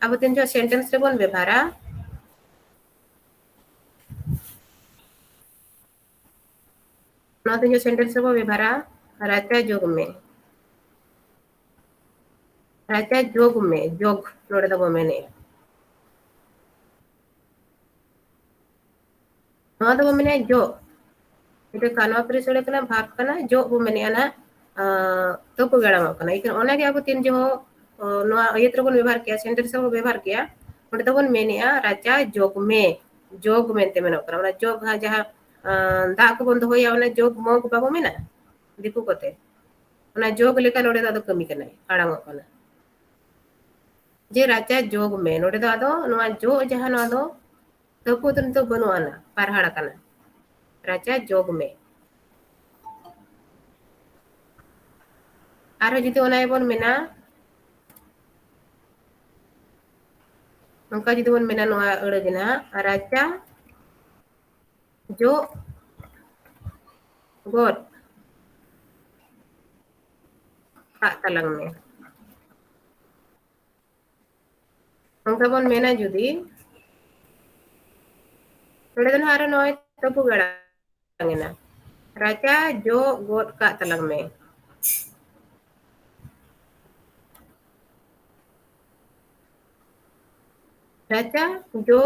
ᱟᱵᱚ ᱛᱤᱱ ᱡᱚᱦᱚᱜ ᱥᱮᱱᱴᱮᱱᱥ ᱨᱮᱵᱚᱱ ᱵᱮᱵᱷᱟᱨᱟ ᱱᱚᱣᱟ ᱛᱤᱱ ᱡᱚᱦᱚᱜ ᱥᱮᱱᱴᱮᱱᱥ ᱨᱮᱵᱚ ᱵᱮᱵᱷᱟᱨᱟ ᱨᱟᱪᱟ ᱡᱚᱜ ᱢᱮ, ᱨᱟᱪᱟ ᱡᱚᱜᱽ ᱢᱮ ᱡᱚᱜᱽ ᱱᱚᱰᱮ ᱫᱚᱵᱚ ᱢᱮᱱᱮᱜᱼᱟ᱾ ᱱᱚᱣᱟ ᱫᱚᱵᱚ ᱢᱮᱱᱮᱜᱼᱟ ᱡᱚᱜ, ᱢᱤᱫᱴᱟᱝ ᱠᱟᱱᱣᱟ ᱯᱟᱹᱨᱤᱥ ᱟᱹᱲᱟᱹ ᱠᱟᱱᱟ ᱵᱷᱟᱜᱽ ᱠᱟᱱᱟ ᱡᱚᱜ ᱵᱚ ᱢᱮᱱᱮᱜᱼᱟ ᱱᱟᱦᱟᱜ ᱛᱟᱹᱯᱩ ᱜᱮ ᱟᱲᱟᱝᱚᱜ ᱠᱟᱱᱟ, ᱮᱱᱠᱷᱟᱱ ᱚᱱᱟᱜᱮ ᱟᱵᱚ ᱛᱤᱱ ᱡᱚᱦᱚᱜ ᱱᱚᱣᱟ ᱟᱹᱭᱟᱹᱛ ᱨᱮᱵᱚᱱ ᱵᱮᱵᱚᱦᱟᱨ ᱠᱮᱜᱼᱟ ᱥᱮᱱᱴᱮᱱᱥ ᱨᱮᱵᱚᱱ ᱵᱮᱵᱚᱦᱟᱨ ᱠᱮᱜᱼᱟ ᱚᱸᱰᱮ ᱫᱚᱵᱚᱱ ᱢᱮᱱᱮᱜᱼᱟ ᱨᱟᱪᱟ ᱡᱚᱜᱽ ᱢᱮ, ᱡᱚᱜᱽ ᱢᱮᱱᱛᱮ ᱢᱮᱱᱚᱜ ᱠᱟᱱᱟ ᱚᱱᱟ ᱡᱚᱜᱽ ᱡᱟᱦᱟᱸ ᱫᱟᱜ ᱠᱚᱵᱚᱱ ᱫᱚᱦᱚᱭᱟ ᱚᱱᱟ ᱡᱚᱜᱽ ᱢᱚᱜᱽ ᱵᱟᱵᱚ ᱢᱮᱱᱟ ᱫᱤᱠᱩ ᱠᱚᱛᱮ, ᱚᱱᱟ ᱡᱚᱜᱽ ᱞᱮᱠᱟ ᱱᱚᱰᱮ ᱫᱚ ᱟᱫᱚ ᱠᱟᱹᱢᱤ ᱠᱟᱱᱟᱭ ᱟᱲᱟᱝᱚᱜ ᱠᱟᱱᱟ᱾ ᱡᱮ ᱨᱟᱪᱟ ᱡᱚᱜᱽ ᱢᱮ ᱱᱚᱰᱮ ᱫᱚ ᱟᱫᱚ ᱱᱚᱣᱟ ᱡᱚᱜ ᱡᱟᱦᱟᱸ ᱱᱚᱣᱟ ᱫᱚ ᱛᱟᱹᱯᱩ ᱫᱚ ᱱᱤᱛᱚᱜ ᱵᱟᱹᱱᱩᱜ ᱟᱱᱟ ᱯᱟᱨᱦᱟᱲ ᱟᱠᱟᱱᱟ, ᱨᱟᱪᱟ ᱡᱚᱜᱽ ᱢᱮ᱾ ᱟᱨᱦᱚᱸ ᱡᱩᱫᱤ ᱚᱱᱟ ᱜᱮᱵᱚᱱ ᱢᱮᱱᱟ ᱱᱚᱝᱠᱟ ᱡᱩᱫᱤ ᱵᱚᱱ ᱢᱮᱱᱟ ᱱᱚᱣᱟ ᱟᱹᱲᱟᱹ ᱜᱮ ᱱᱟᱦᱟᱜ ᱨᱟᱪᱟ ᱡᱚᱜ ᱜᱚᱫ kak talang me. Nongka bon mena judi node dan hara noy tapu garangena. Raja jo got kak talang me. Raja jo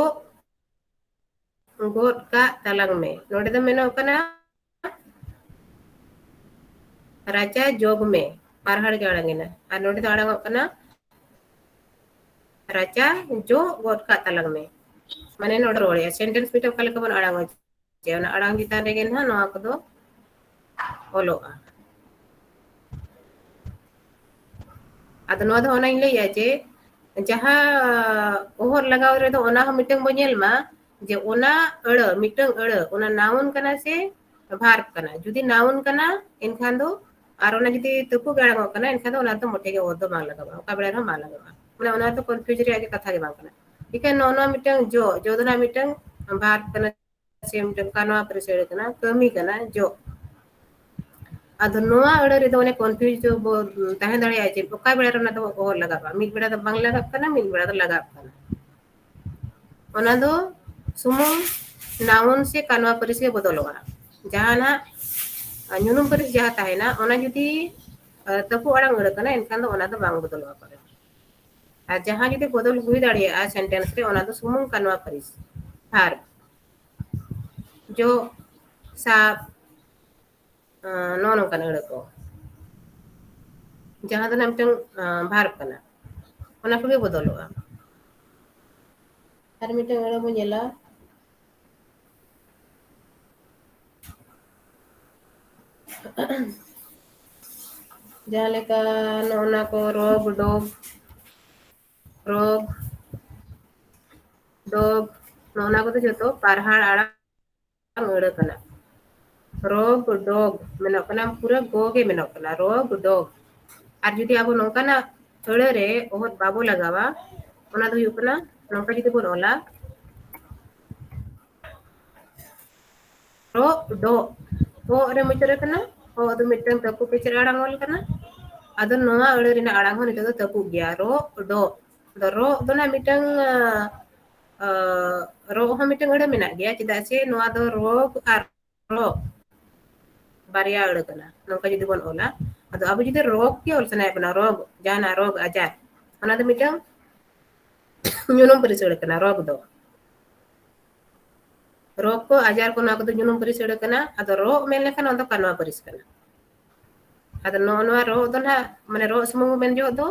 got kak talang me. Node dan mena kana raja jog me. Parhar garangena. Ar node dan arang kana raja jo got kak talang me. Mane node role sentence bit kala ka bon arang je ona arang jitan regen ha no ko do oloa. Ado no do ona ile ya je jaha ohor lagaw re do ona ha miteng bo nyel ma je ona ड़ miteng ड़ ona noun kana se verb kana judi noun kana enkhan do ar ona judi tupu garang kana enkhan do ona to mote ge odo ma lagawa ka bela ma lagawa mane ona to confuse re age katha ge bang kana ikan no no miteng jo do na miteng verb kana se miteng kanwa presere kana kami kana jo ado noa ड़ re do one confuse do bo tahen dare aje oka bela ona do ohor lagawa mid bela do bang lagap kana mid bela do lagap kana ona do sumung noun se kanwa paris ge bodoloa jahana nyunum paris jaha tahena ona judi tapu arang ड़ kana enkhan do ona do bang bodoloa pare ar jaha judi bodol hui daria sentence re ona do sumung kanwa paris verb jo sa nono kana ड़ ko jaha do namteng verb kana ona ko ge bodoloa ar miteng ड़ mo nyela jaha leka no ona ko rog dog dog no ona ko to joto parhar arang ड़ kana rog dog menok kana pura go ge menok kana rog dog ar judi abo nongkana ड़ re ohot babo lagawa ona do huyuk kana nongka judi bon ola ro do o re mutere kana o do miteng tapu pecer arang ol kana ado noa ड़ rina arang ho nito do tapu gya ro do do ro do na miteng ro ho miteng ड़ menak gya cedak se noa do rog ar ro barya ड़ kana nongka judi bon ola ado abo judi rog ke ol sanai bana rog jana rog ajar ona do miteng nyunum paris ड़ kana rog do rog ko ajar ko na ko do nyunum paris ड़ kana ado ro men lekan on do kanwa paris kana ado no no ro do na mane ro sumung men jo do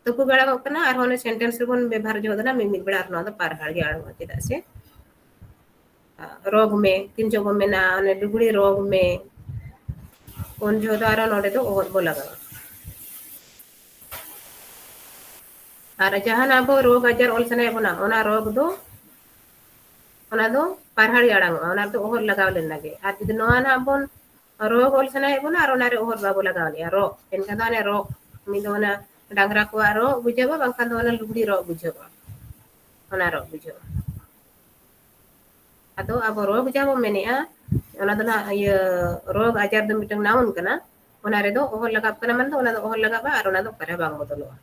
tupu gala ko kana ar hone sentence re bon bebhar jo do na mimit beda ar no do par har ge arang cedak se rog me tin jo ko mena ane duguri rog me on jo do ara node do ohot bo lagawa ar jahan abo rog ajar ol sanai bona ona rog do ona do parhar ge arang ona do ohor lagaw len lage ar judi noa na bon rog ol sanai bona ar ona re ohor babo lagaw le ro enkhan do ane ro mi do na dangra ko ro bujaba bangkhan do ona luguri ro bujaba ona ro bujaba ado abo ro bujaba menea ona do na ye rog ajar do miteng noun kana ona re do ohor lagap kana man do ona do ohor lagaba ar ona do kare bang bodoloa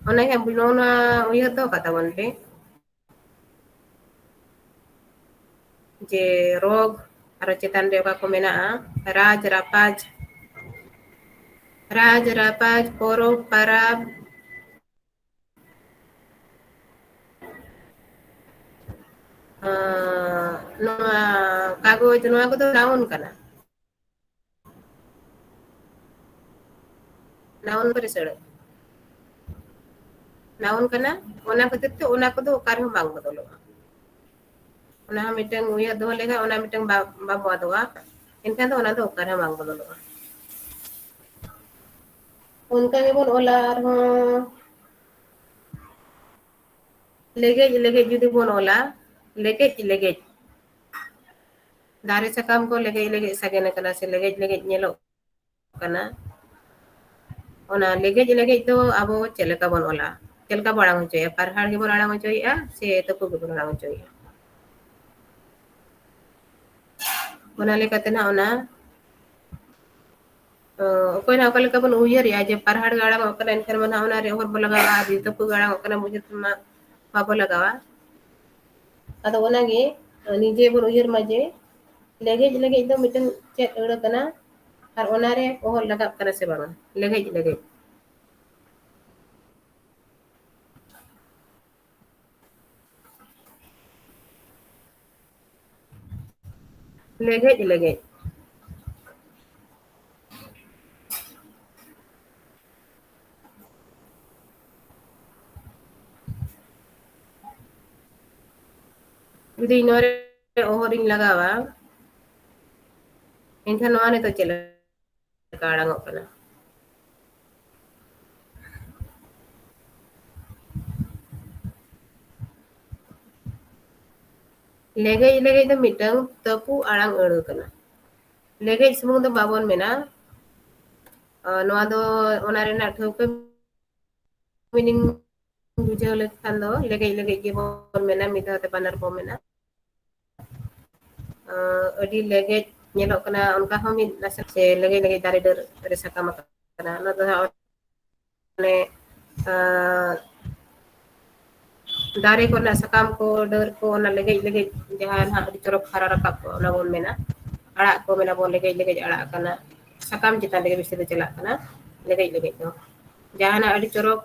ona yang belum na uyah do kata bon pe je rog aro cetan de ka ko menaa raj rapaj porok parab noa kagoj noa ko do noun kana noun paris ड़ noun kana ona khatir te ona ko do kar hom bang bodoloa ona ha miteng uyah do lega ona miteng ba bo doa enkhan do ona do kar hom bang bodoloa unka ge bon ola ar ho legej judi bon ola legej dare sakam ko legej sagena kana se legej nyelok kana ona legej do abo celaka bon ola celaka bo arang hocoya parhar ge bon arang hocoya se tapu ge bon arang hocoya ona lekatena ona ᱚᱠᱚᱭ ᱱᱟᱜ ᱚᱠᱟ ᱞᱮᱠᱟ ᱵᱚᱱ ᱩᱭᱦᱟᱹᱨᱮᱜᱼᱟ ᱡᱮ ᱯᱟᱨᱦᱟᱲ ᱜᱮ ᱟᱲᱟᱝᱚᱜ ᱠᱟᱱᱟ ᱮᱱᱠᱷᱟᱱ ᱢᱟ ᱱᱟᱦᱟᱜ ᱚᱱᱟᱨᱮ ᱚᱦᱚᱨ ᱵᱚ ᱞᱟᱜᱟᱣᱟ ᱟᱨ ᱛᱟᱹᱯᱩ ᱜᱮ ᱟᱲᱟᱝᱚᱜ ᱠᱟᱱᱟ ᱵᱩᱡᱷᱟᱹᱣ ᱢᱟ ᱵᱟᱵᱚ ᱞᱟᱜᱟᱣᱟ ᱟᱫᱚ ᱚᱱᱟᱜᱮ ᱱᱤᱡᱮ ᱵᱚᱱ ᱩᱭᱦᱟᱹᱨ ᱢᱟ ᱡᱮ ᱞᱮᱜᱮᱡ ᱞᱮᱜᱮᱡ ᱫᱚ ᱢᱤᱫᱴᱟᱝ ᱪᱮᱫ ᱟᱹᱲᱟᱹ ᱠᱟᱱᱟ ᱟᱨ ᱚᱱᱟᱨᱮ ᱚᱦᱚᱫ ᱞᱟᱜᱟᱜ ᱠᱟᱱᱟ ᱥᱮ ᱵᱟᱝᱟ ᱞᱮᱜᱮᱡ ᱞᱮᱜᱮᱡ ᱞᱮᱜᱮᱡ ᱞᱮᱜᱮᱡ ᱡᱩᱫᱤ ᱱᱚᱣᱟ ᱨᱮ ᱚᱦᱚᱫ ᱤᱧ ᱞᱟᱜᱟᱣᱟ ᱮᱱᱠᱷᱟᱱ ᱱᱚᱣᱟ ᱱᱤᱛᱚᱜ ᱪᱮᱫ ᱞᱮᱠᱟ ᱟᱲᱟᱝᱚᱜ ᱠᱟᱱᱟ ᱞᱮᱜᱮᱡ ᱞᱮᱜᱮᱡ ᱫᱚ ᱢᱤᱫᱴᱟᱝ ᱛᱟᱹᱯᱩ ᱟᱲᱟᱝ ᱟᱹᱲᱟᱹ ᱠᱟᱱᱟ ᱞᱮᱜᱮᱡ ᱥᱩᱢᱩᱝ ᱫᱚ ᱵᱟᱵᱚᱱ ᱢᱮᱱᱟ ᱱᱚᱣᱟ ᱫᱚ ᱚᱱᱟ ᱨᱮᱱᱟᱜ ᱴᱷᱟᱹᱣᱠᱟᱹ ᱢᱤᱱᱤᱝ ᱵᱩᱡᱷᱟᱹᱣ ᱞᱮᱠᱷᱟᱱ ᱫᱚ ᱞᱮᱜᱮᱡ ᱞᱮᱜᱮᱡ ᱜᱮᱵᱚᱱ ᱢᱮᱱᱟ ᱢᱤᱫ ᱫᱷᱟᱣ ᱛᱮ ᱵᱟᱱᱟᱨ ᱵᱚᱱ ᱢᱮᱱᱟ ᱟᱹᱰᱤ ᱞᱮᱜᱮᱡ ᱧᱮᱞᱚᱜ ᱠᱟᱱᱟ ᱚᱱᱠᱟ ᱦᱚᱸ ᱢᱤᱫ ᱱᱟᱥᱮ ᱥᱮ ᱞᱮᱜᱮᱡ ᱞᱮᱜᱮᱡ ᱫᱟᱨᱮ ᱰᱟᱹᱨ ᱨᱮ ᱥᱟᱠᱟᱢ ᱟᱠᱟᱱᱟ ᱚᱱᱟ ᱫᱚ ᱢᱟᱱᱮ ᱫᱟᱨᱮ ᱠᱚᱨᱮᱱᱟᱜ ᱥᱟᱠᱟᱢ ᱠᱚ ᱰᱟᱹᱨ ᱠᱚ ᱚᱱᱟ ᱞᱮᱜᱮᱡ ᱞᱮᱜᱮᱡ ᱡᱟᱦᱟᱸ ᱱᱟᱦᱟᱜ ᱟᱹᱰᱤ ᱪᱚᱨᱚᱠ ᱦᱟᱨᱟ ᱨᱟᱠᱟᱵ ᱠᱚᱜᱼᱟ ᱚᱱᱟ ᱵᱚᱱ ᱢᱮᱱᱟ ᱟᱲᱟᱜ ᱠᱚ ᱢᱮᱱᱟᱵᱚᱱ ᱞᱮᱜᱮᱡ ᱞᱮᱜᱮᱡ ᱟᱲᱟᱜ ᱠᱟᱱᱟ ᱥᱟᱠᱟᱢ ᱪᱮᱛᱟᱱ ᱨᱮᱜᱮ ᱵᱮᱥᱤ ᱫᱚ ᱪᱟᱞᱟᱜ ᱠᱟᱱᱟ ᱞᱮᱜᱮᱡ ᱞᱮᱜᱮᱡ ᱫᱚ ᱡᱟᱦᱟᱱᱟᱜ ᱟᱹᱰᱤ ᱪᱚᱨᱚᱠ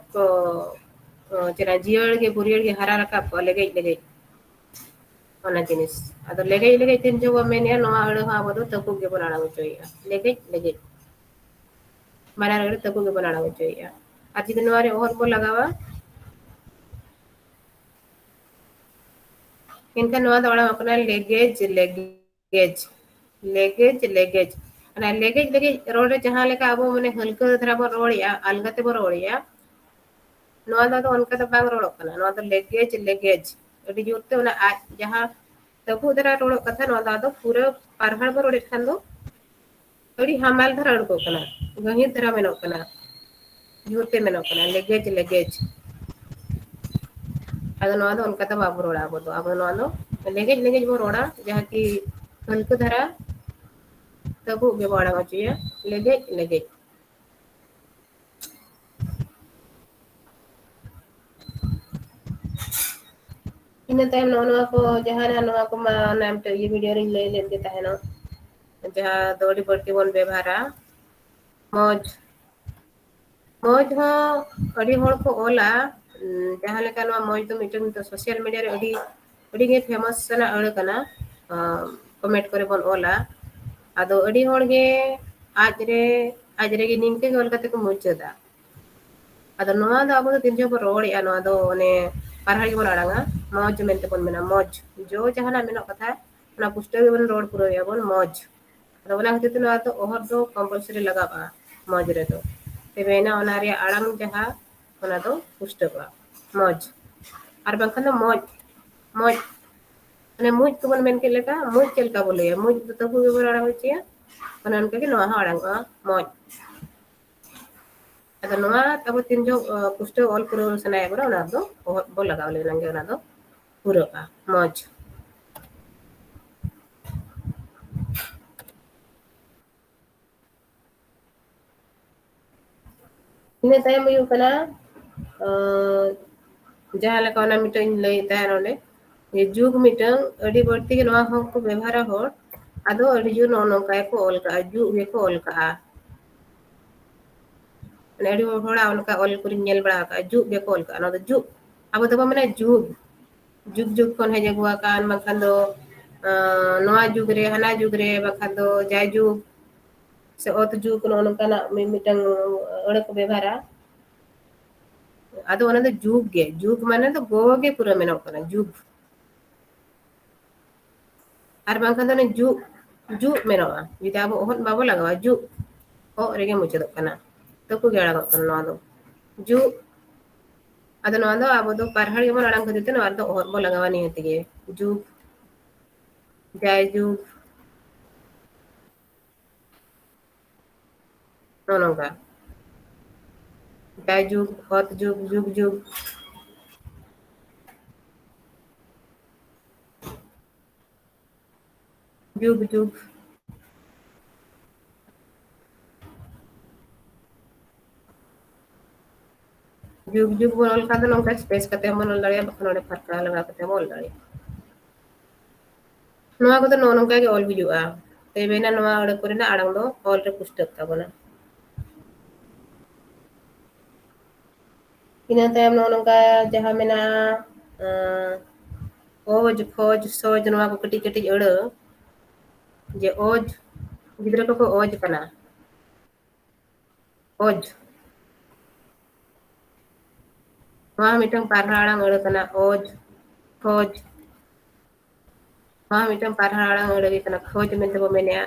ᱪᱮᱫ ᱡᱤᱭᱟᱹᱲ ᱜᱮ ᱵᱩᱨᱭᱟᱹᱲ ᱜᱮ ᱦᱟᱨᱟ ᱨᱟᱠᱟᱵ ᱠᱚᱜᱼᱟ ᱞᱮᱜᱮᱡ ᱞᱮᱜᱮᱡ ᱚᱱᱟ ᱡᱤᱱᱤᱥ ᱟᱫᱚ ᱞᱮᱜᱮᱡ ᱞᱮᱜᱮᱡ ᱛᱤᱱ ᱡᱚᱜ ᱵᱚᱱ ᱢᱮᱱᱮᱫᱼᱟ ᱱᱚᱣᱟ ᱟᱹᱲᱟᱹ ᱦᱚᱸ ᱟᱵᱚ ᱫᱚ ᱛᱟᱹᱯᱩᱜ ᱜᱮᱵᱚᱱ ᱟᱲᱟᱝ ᱦᱚᱪᱚᱭᱮᱫᱼᱟ ᱞᱮᱜᱮᱡ ᱞᱮᱜᱮᱡ ᱵᱟᱱᱟᱨ ᱟᱹᱲᱟᱹ ᱛᱟᱹᱯᱩᱜ ᱜᱮᱵᱚᱱ ᱟᱲᱟᱝ ᱦᱚᱪᱚᱭᱮᱫᱼᱟ ᱟᱨ ᱡᱩᱫᱤ ᱱᱚᱣᱟ ᱨᱮ ᱚᱦᱚᱫ ᱵᱚᱱ ᱞᱟᱜᱟᱣᱟ ᱮᱱᱠᱷᱟᱱ ᱱᱚᱣᱟ ᱫᱚ ᱟᱲᱟᱝᱚᱜ ᱠᱟᱱᱟ ᱞᱮᱜᱮᱡ ᱞᱮᱜᱮᱡ ᱞᱮᱜᱮᱡ ᱞᱮᱜᱮᱡ ᱚᱱᱟ ᱞᱮᱜᱮᱡ ᱞᱮᱜᱮᱡ ᱨᱚᱲ ᱨᱮ ᱡᱟᱦᱟᱸ ᱞᱮᱠᱟ ᱟᱵᱚ ᱢᱟᱱᱮ ᱦᱟᱹᱞᱠᱟᱹ ᱫᱷᱟᱨᱟ ᱵᱚᱱ ᱨᱚᱲᱮᱫᱼᱟ ᱟᱞᱜᱟ ᱛᱮᱵᱚᱱ ᱨᱚᱲᱮᱫᱼᱟ ᱱᱚᱣᱟ ᱫᱚ ᱟᱫᱚ ᱚᱱᱠᱟ ᱫᱚ ᱵᱟᱝ ᱨᱚᱲᱚᱜ ᱠᱟᱱᱟ ᱱᱚᱣᱟ ᱫᱚ ᱞᱮᱜᱮᱡ ᱞᱮᱜᱮᱡ ᱟᱹᱰᱤ ᱡᱳᱨᱛᱮ ᱚᱱᱟ ᱟᱡ ᱡᱟᱦᱟᱸ ᱛᱟᱹᱯᱩᱜ ᱫᱷᱟᱨᱟ ᱨᱚᱲᱚᱜ ᱠᱟᱛᱷᱟ ᱱᱚᱣᱟ ᱫᱚ ᱟᱫᱚ ᱯᱩᱨᱟᱹ ᱯᱟᱨᱦᱟᱲ ᱵᱚᱱ ᱨᱚᱲᱮᱫ ᱠᱷᱟᱱ ᱫᱚ ᱟᱹᱰᱤ ᱦᱟᱢᱟᱞ ᱫᱷᱟᱨᱟ ᱩᱰᱩᱠᱚᱜ ᱠᱟᱱᱟ ᱜᱟᱹᱦᱤᱨ ᱫᱷᱟᱨᱟ ᱢᱮᱱᱚᱜ ᱠᱟᱱᱟ ᱡᱳᱨᱛᱮ ᱢᱮᱱᱚᱜ ᱠᱟᱱᱟ ᱞᱮᱜᱮᱡ ᱞᱮᱜᱮᱡ ᱟᱫᱚ ᱱᱚᱣᱟ ᱫᱚ ᱚᱱᱠᱟ ᱫᱚ ᱵᱟᱵᱚ ᱨᱚᱲᱟ ᱟᱵᱚ ᱱᱚᱣᱟ ᱫᱚ ᱞᱮᱜᱮᱡ ᱞᱮᱜᱮᱡ ᱵᱚᱱ ᱨᱚᱲᱟ ᱡᱟᱦᱟᱸ ᱠᱤ ᱦᱟᱹᱞᱠᱟᱹ ᱫᱷᱟᱨᱟ ᱛᱟᱹᱯᱩᱜ ᱜᱮᱵᱚᱱ ᱟᱲᱟᱝ ᱦᱚᱪᱚᱭᱟ ᱞᱮᱜᱮᱡ ᱞᱮᱜᱮᱡ ᱤᱱᱟᱹ ᱛᱟᱭᱚᱢ ᱱᱚᱜᱼᱚ ᱱᱚᱣᱟ ᱠᱚ ᱡᱟᱦᱟᱸ ᱱᱚᱣᱟ ᱠᱚᱢᱟ ᱚᱱᱟ ᱢᱤᱫᱴᱮᱱ ᱵᱷᱤᱰᱭᱳ ᱨᱤᱧ ᱞᱟᱹᱭ ᱞᱮᱫ ᱜᱮ ᱛᱟᱦᱮᱱᱚᱜ ᱡᱟᱦᱟᱸ ᱫᱚ ᱟᱹᱰᱤ ᱵᱟᱹᱲᱛᱤ ᱵᱚᱱ ᱵᱮᱵᱚᱦᱟᱨᱟ ᱢᱚᱡᱽ ᱢᱚᱡᱽ ᱦᱚᱸ ᱟᱹᱰᱤ ᱦᱚᱲ ᱠᱚ ᱚᱞᱟ ᱡᱟᱦᱟᱸ ᱞᱮᱠᱟ ᱱᱚᱣᱟ ᱢᱚᱡᱽ ᱫᱚ ᱢᱤᱫᱴᱟᱝ ᱥᱳᱥᱟᱞ ᱢᱤᱰᱤᱭᱟ ᱨᱮ ᱟᱹᱰᱤᱜᱮ ᱯᱷᱮᱢᱟᱥ ᱨᱮᱱᱟᱜ ᱟᱹᱲᱟᱹ ᱠᱟᱱᱟ ᱠᱚᱢᱮᱱᱴ ᱠᱚᱨᱮ ᱵᱚᱱ ᱚᱞᱟ ᱟᱫᱚ ᱟᱹᱰᱤ ᱦᱚᱲᱜᱮ ᱟᱡ ᱨᱮᱜᱮ ᱱᱤᱝᱠᱟᱹ ᱜᱮ ᱚᱞ ᱠᱟᱛᱮ ᱠᱚ ᱢᱩᱪᱟᱹᱫᱟ ᱟᱫᱚ ᱱᱚᱣᱟ ᱫᱚ ᱟᱵᱚ ᱫᱚ ᱛᱤᱱ ᱡᱚᱠᱷᱚᱱ ᱵᱚᱱ ᱨᱚᱲᱮᱫᱼᱟ ᱱᱚᱣᱟ ᱫᱚ ᱚᱱᱮ ᱯᱟᱨᱦᱟᱲ ᱜᱮᱵᱚᱱ ᱟᱲᱟᱝᱟ ᱢᱚᱡᱽ ᱢᱮᱱᱛᱮᱵᱚᱱ ᱢᱮᱱᱟ ᱢᱚᱡᱽ ᱡᱚ ᱡᱟᱦᱟᱱᱟᱜ ᱢᱮᱱᱟᱜ ᱠᱟᱛᱷᱟ ᱚᱱᱟ ᱯᱩᱥᱴᱟᱹᱣ ᱜᱮᱵᱚᱱ ᱨᱚᱲ ᱯᱩᱨᱟᱹᱣᱭᱟᱵᱚᱱ ᱢᱚᱡᱽ ᱟᱫᱚ ᱚᱱᱟ ᱠᱷᱟᱹᱛᱤᱨ ᱛᱮ ᱱᱚᱣᱟ ᱫᱚ ᱚᱦᱚᱫ ᱫᱚ ᱠᱚᱢᱯᱟᱞᱥᱟᱨᱤ ᱞᱟᱜᱟᱜᱼᱟ ᱢᱚᱡᱽ ᱨᱮᱫᱚ ᱛᱚᱵᱮᱱᱟ ᱚᱱᱟ ᱨᱮᱭᱟᱜ ᱟᱲᱟᱝ ᱡᱟᱦᱟᱸ ᱚᱱᱟ ᱫᱚ ᱯᱩᱥᱴᱟᱹᱜᱼᱟ ᱢᱚᱡᱽ ᱟᱨ ᱵᱟᱝᱠᱷᱟᱱ ᱫᱚ ᱢᱚᱡᱽ ᱢᱚᱡᱽ ᱢᱟᱱᱮ ᱢᱩᱡᱽ ᱠᱚᱵᱚᱱ ᱢᱮᱱ ᱠᱮᱫ ᱞᱮᱠᱟ ᱢᱩᱡᱽ ᱪᱮᱫ ᱞᱮᱠᱟ ᱵᱚᱱ ᱞᱟᱹᱭᱟ ᱢᱩᱡᱽ ᱫᱚ ᱛᱟᱹᱵᱩ ᱜᱮᱵᱚᱱ ᱟᱲᱟᱝ ᱦᱚᱪᱚᱭᱟ ᱚᱱᱮ ᱚᱱᱠᱟᱜᱮ ᱱᱚᱣᱟ ᱦᱚᱸ ᱟᱲᱟᱝᱚᱜᱼᱟ ᱢᱚᱡᱽ ᱟᱫᱚ ᱱᱚᱣᱟ ᱟᱵᱚ ᱛᱤᱱ ᱡᱚᱜ ᱯᱩᱥᱴᱟᱹᱣ ᱚᱞ ᱯᱩᱨᱟᱹᱣ ᱥᱟᱱᱟᱭᱮᱫ ᱵᱚᱱᱟ ᱚᱱᱟ ᱫᱚ ᱚᱦᱚᱫ ᱵᱚ ᱞᱟᱜᱟᱣ ᱞᱮᱱᱟ ᱜᱮ ᱚᱱᱟ ᱫᱚ ᱯᱩᱨᱟᱹᱜᱼᱟ ᱢᱚᱡᱽ ᱤᱱᱟᱹ ᱛᱟᱭᱚᱢ ᱦᱩᱭᱩᱜ ᱠᱟᱱᱟ ᱡᱟᱦᱟᱸ ᱞᱮᱠᱟ ᱚᱱᱟ ᱢᱤᱫᱴᱟᱝ ᱤᱧ ᱞᱟᱹᱭᱮᱫ ᱛᱟᱦᱮᱸ ᱱᱚᱰᱮ ᱡᱩᱜᱽ ᱢᱤᱫᱴᱟᱝ ᱟᱹᱰᱤ ᱵᱟᱹᱲᱛᱤ ᱜᱮ ᱱᱚᱣᱟ ᱦᱚᱸᱠᱚ ᱵᱮᱵᱚᱦᱟᱨᱟ ᱦᱚᱲ ᱟᱫᱚ ᱟᱹᱰᱤ ᱡᱳᱨ ᱱᱚᱜᱼᱚ ᱱᱚᱝᱠᱟ ᱜᱮᱠᱚ ᱚᱞ ᱠᱟᱜᱼᱟ ᱡᱩᱜᱽ ᱜᱮᱠᱚ ᱚᱞ ᱠᱟᱜᱼᱟ ᱢᱟᱱᱮ ᱟᱹᱰᱤ ᱦᱚᱲᱟᱜ ᱚᱱᱠᱟ ᱚᱞ ᱠᱚᱨᱮᱧ ᱧᱮᱞ ᱵᱟᱲᱟ ᱟᱠᱟᱫᱼᱟ ᱡᱩᱜᱽ ᱜᱮᱠᱚ ᱚᱞ ᱠᱟᱜᱼᱟ ᱚᱱᱟ ᱫᱚ ᱡᱩᱜᱽ ᱟᱵᱚ ᱫᱚᱵᱚ ᱢᱮᱱᱟ ᱡᱩᱜᱽ ᱡᱩᱜᱽ ᱡᱩᱜᱽ ᱠᱷᱚᱱ ᱦᱮᱡ ᱟᱹᱜᱩ ᱟᱠᱟᱱ ᱵᱟᱝᱠᱷᱟᱱ ᱫᱚ ᱱᱚᱣᱟ ᱡᱩᱜᱽ ᱨᱮ ᱦᱟᱱᱟ ᱡᱩᱜᱽ ᱨᱮ ᱵᱟᱠᱷᱟᱱ ᱫᱚ ᱡᱟᱭ ᱡᱩᱜᱽ ᱥᱮ ᱚᱛ ᱡᱩᱜᱽ ᱱᱚᱜᱼᱚ ᱱᱚᱝᱠᱟᱱᱟᱜ ᱢᱤᱫᱴᱟᱝ ᱟᱹᱲᱟᱹ ᱠᱚ ᱵᱮᱵᱚᱦᱟᱨᱟ ᱟᱫᱚ ᱚᱱᱟ ᱫᱚ ᱡᱩᱜᱽ ᱢᱟᱱᱮ ᱫᱚ ᱜᱚ ᱜᱮ ᱯᱩᱨᱟᱹ ᱢᱮᱱᱚᱜ ᱠᱟᱱᱟ ᱡᱩᱜᱽ ᱟᱨ ᱵᱟᱝᱠᱷᱟᱱ ᱫᱚ ᱡᱩᱜᱽ ᱢᱮᱱᱚᱜᱼᱟ ᱡᱩᱫᱤ ᱟᱵᱚ ᱚᱦᱚᱫ ᱵᱟᱵᱚ ᱞᱟᱜᱟᱣᱟ ᱡᱩᱜᱽ ᱨᱮᱜᱮ ᱢᱩᱪᱟᱹᱫᱚᱜ ᱠᱟᱱᱟ ᱛᱟᱹᱠᱩ ᱜᱮ ᱟᱲᱟᱝᱚᱜ ᱠᱟᱱᱟ ᱱᱚᱣᱟ ᱫᱚ ᱡᱩᱜᱽ ᱟᱫᱚ ᱱᱚᱣᱟ ᱫᱚ ᱟᱵᱚ ᱫᱚ ᱯᱟᱨᱦᱟᱲ ᱜᱮᱵᱚᱱ ᱟᱲᱟᱝ ᱠᱷᱟᱹᱛᱤᱨ ᱛᱮ ᱱᱚᱣᱟ ᱫᱚ ᱚᱦᱚᱫ ᱵᱚᱱ ᱞᱟᱜᱟᱣᱟ ᱱᱤᱭᱟᱹ ᱛᱮᱜᱮ ᱡᱩᱜᱽ ᱡᱟᱭ ᱡᱩᱜᱽ ᱱᱚᱜᱼᱚ ᱱᱚᱝᱠᱟ ᱡᱟᱭ ᱡᱩᱜᱽ ᱚᱛ ᱡᱩᱜᱽ ᱡᱩᱜᱽ ᱡᱩᱜᱽ ᱡᱩᱜᱽ ᱡᱩᱜᱽ जुग जुग बन ऑल खान नौका स्पेस कते हम ऑल दाड़िया बखन ओडे फरका लगा कते हम ऑल दाड़िया नोआ को तो नौका के ऑल हिजुआ ते बेना नोआ ओडे कोरेना आड़ांग दो ऑल रे पुस्तक ताबोना ina tayam nongka jaha mena oj khoj soj नोआ को कटी कटी अड़ जे oj गिद्रा को oj kana oj नोआ मिटंग पारहा आड़ांग अड़ kana oj khoj नोआ मिटंग पारहा आड़ांग अड़ गे kana khoj मेनते बो मेनया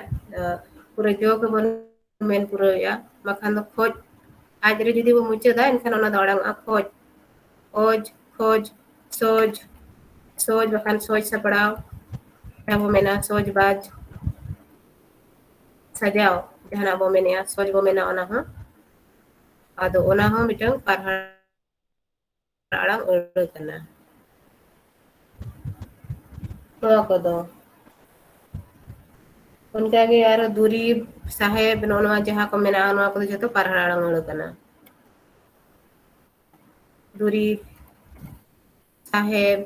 पूरा जो को बन मेन पूरा या मखान दो खोज आज रे जुदी वो मुचे दा इनखान ओना दो आड़ांग खोज oj khoj soj soj bakan soj sapड़ाव abo mena soj baj sajao jahana bo menea soj bo mena ona ha ado ona ha mitang parha alang ur kana नोआ को दो उनका के यार दूरी साहेब नोआ जहाँ को मेना नोआ को जो तो पारहा आड़ांग अड़ kana दूरी साहेब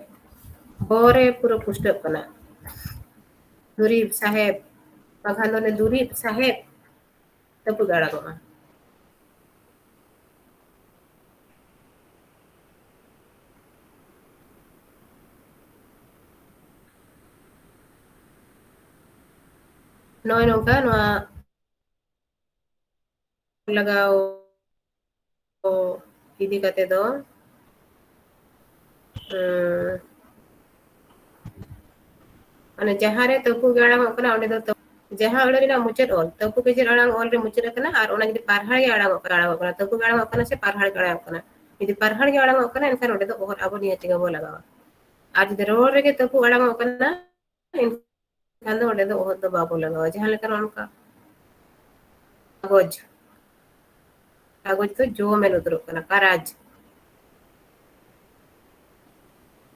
बोरे पूरा पुस्तक kana दूरी साहेब बखान ने दूरी साहेब तपु गाड़ा को नोए नौका नोआ लगाओ इदी कते दो माने जहाँ रे तपु गाड़ा होकना ओंडे दो जहाँ अड़ रेना मुचेद ऑल तपु के जे अड़ांग ऑल रे मुचेद कना आर ओना जदि पारहाड़ गे अड़ांग होकना तपु गाड़ा होकना से पारहाड़ गाड़ा होकना जदि पारहाड़ गे अड़ांग होकना एनखान ओंडे दो ओहर आबो नियति गे बो लगावा आर जदि रोड रे गे तपु अड़ांग होकना एनखान दो ओंडे दो ओहर दो बाबो लगावा जहाँ लेकर उनका कागज कागज तो जो मेन उतरो कना काराज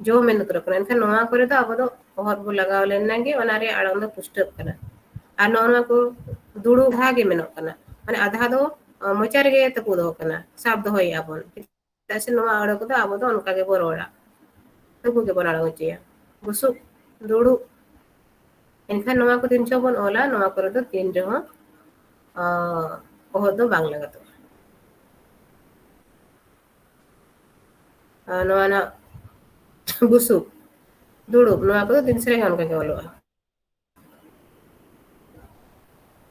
जो मेन उतरो कना एनखान नोआ करे दो आबो दो ओहर बो लगाव लेना गे ओना रे अड़ांग दो पुस्तक कना आर नोआ को दुड़ू भागे मेनो कना माने आधा दो मोचा रे गे तपु दो कना साब दो होय आबोन तसे नोआ अड़ को दो आबो दो उनका गे बरोड़ा तपु गे बना होचिया बुसु दुड़ू एनखान नोआ को दिन चो बन ओला नोआ करे दो तीन जो ओहर दो बांग लगा दो नोआ ना बुसु दुड़ू नोआ को दिन से उनका के ओलोआ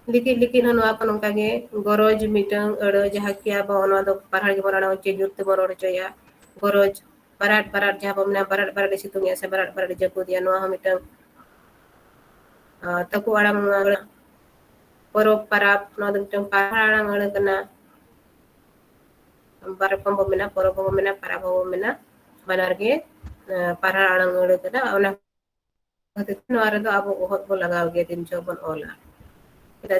लिखिन लिखिन नोआ को नोका गे गरज मिटंग अड़ जहाँ किया बो ओना दो पारहाड़ गे बनाना होचे जुरते बरोड़ चोया गरज बराट बराट जहाँ बमना बराट बराट सितुंग या से बराट बराट जपु दिया नोआ मिटंग तपु आड़ांग परब पाराब नोआ दो मिटंग पारहाड़ आड़ांग अड़ कना बारपम बो मेना परब बो मेना पाराब बो मेना बानार गे पारहाड़ आड़ांग अड़ कना ओना खातिर नोआ रे दो आबो ओहर बो लगाव गे दिन चो बन ओला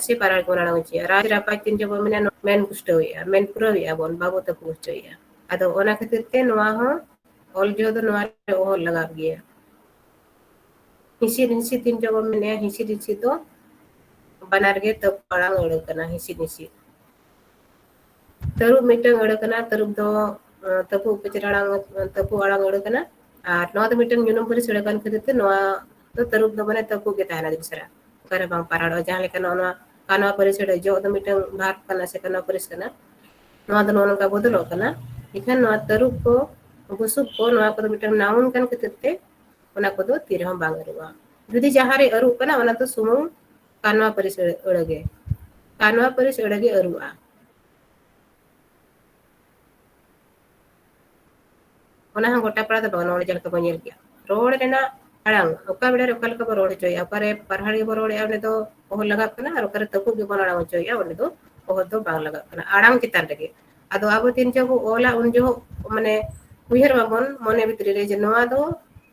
से पारहाड़ को बनाना होचिया राज रापाय तीन जो मेना मेन कुष्टोया मेन पुरविया बोन बाबो तपु होचोया आदो ओना खातिर ते नोआ हो ऑल जो दो नोआ रे ओहर लगाव गे हिसी तीन जो मेना हिसी तो बानार गे तप आड़ांग अड़ कना हिसी तरुब मिटंग अड़ कना तरुब दो तपु उपचर आड़ांग तपु आड़ांग अड़ कना आर नोआ दो मिटंग यूनम पुरी सड़े कान खातिर ते नोआ तो तरुब दो बने तपु गे ताहना दिसरा करे बांग पाराड़ो जहाँ लेका नोआ कानवा परिसर जो दो मिटंग भाग कना से कानवा परिस कना नोआ दो नोआ का बदलो कना इखान नोआ तरुब को बुसुब को नोआ को दो मिटंग नाउन कान खातिर ते ओना को दो तीर हम बांग अरुवा जुदी जहाँ रे अरु कना ओना तो सुमुंग कानवा परिस अड़गे कानवा परिस अड़गे अरुआ ओना हम गोटा पड़ा तो नोड़ जल को बनेल गया रोड रेना अड़ांग ओका बेड़े ओका लका रोड चोया ओकारे पारहाड़ गे रोड ओने दो ओहर लगा कना और ओकारे तपु गे बन अड़ांग चोया ओने दो ओहर दो बांग लगा कना अड़ांग चितान रेगे आदो आबो तीन जो ओला उन जो माने उयहर बाबन मने भितरी रे जे नोआ दो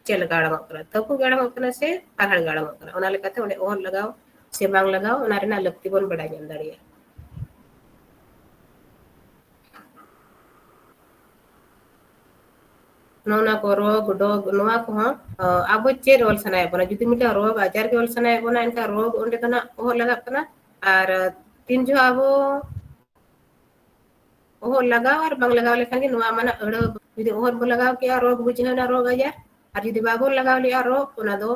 चेल गाड़ांग कना तपु गाड़ांग कना से पारहाड़ गाड़ांग कना ओना लेकाते ओने ओहर लगाव से बांग लगाव ओना रेना लक्ति बन बड़ा जन दाड़िया नोना को रोग डोग नोआ को आबो चेर ऑल सनाय बना जुदी मिटा रोग आजार के ऑल सनाय बना इनका रोग ओंडे कना ओह लगा कना आर तीन जो आबो ओह lagaw ar bang lagaw lekhan ge noa mana ero judi ohor bo lagaw ke aro bujihna ro gajar ar judi babon lagaw li aro ona do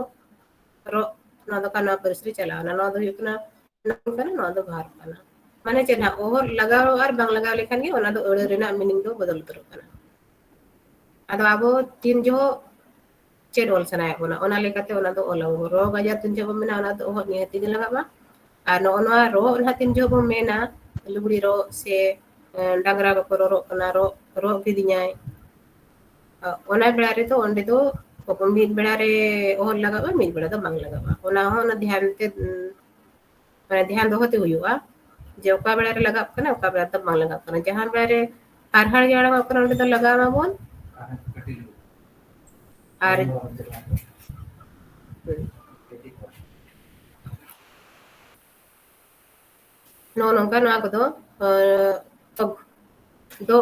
ro na do kana parisri chala na do yukna kana na do bhar kana mane chena ohor lagaw ar bang lagaw lekhan ge ona do ero rena meaning do bodol toro kana ado abo tin jo ched ol sanaya ona lekate ona do ola ro gajar tin jo mena ona do ohor ni hati laga ba ar no ona ro ona tin jo bo mena lugri ro se dangra ko ro kana ro kidinyai ona belare to onde do ko mid belare ohor laga ba mid bela do bang laga ba ona hona dhyan te mane dhyan do hote huyuga je oka belare laga kana oka bela do bang laga kana jahan belare har har jara ma kana onde do laga ma bon ar no nongka no ako do do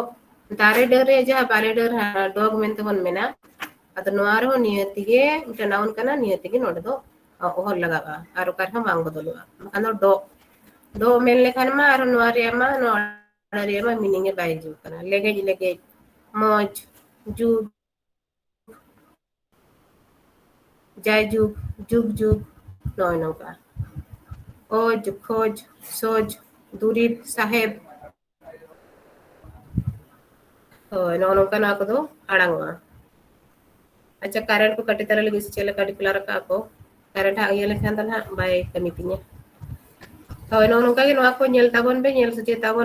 dare dere ja bare dere dog mente bon mena ado noaro niyatige mita naun kana niyatige node do ohor laga ba aro karha mang bodolu ano do men lekhan ma aro noare ma no are ma meaning e bai ju kana lege moj ju jai jug no nongka oj khoj soj durib saheb no nongka na ako do arang ma acha current ko kati tara lagi chele kati pilar ka ako current ha yele khan dal ha bai kami pinya no nongka ge no ako nyel tabon be nyel suje tabon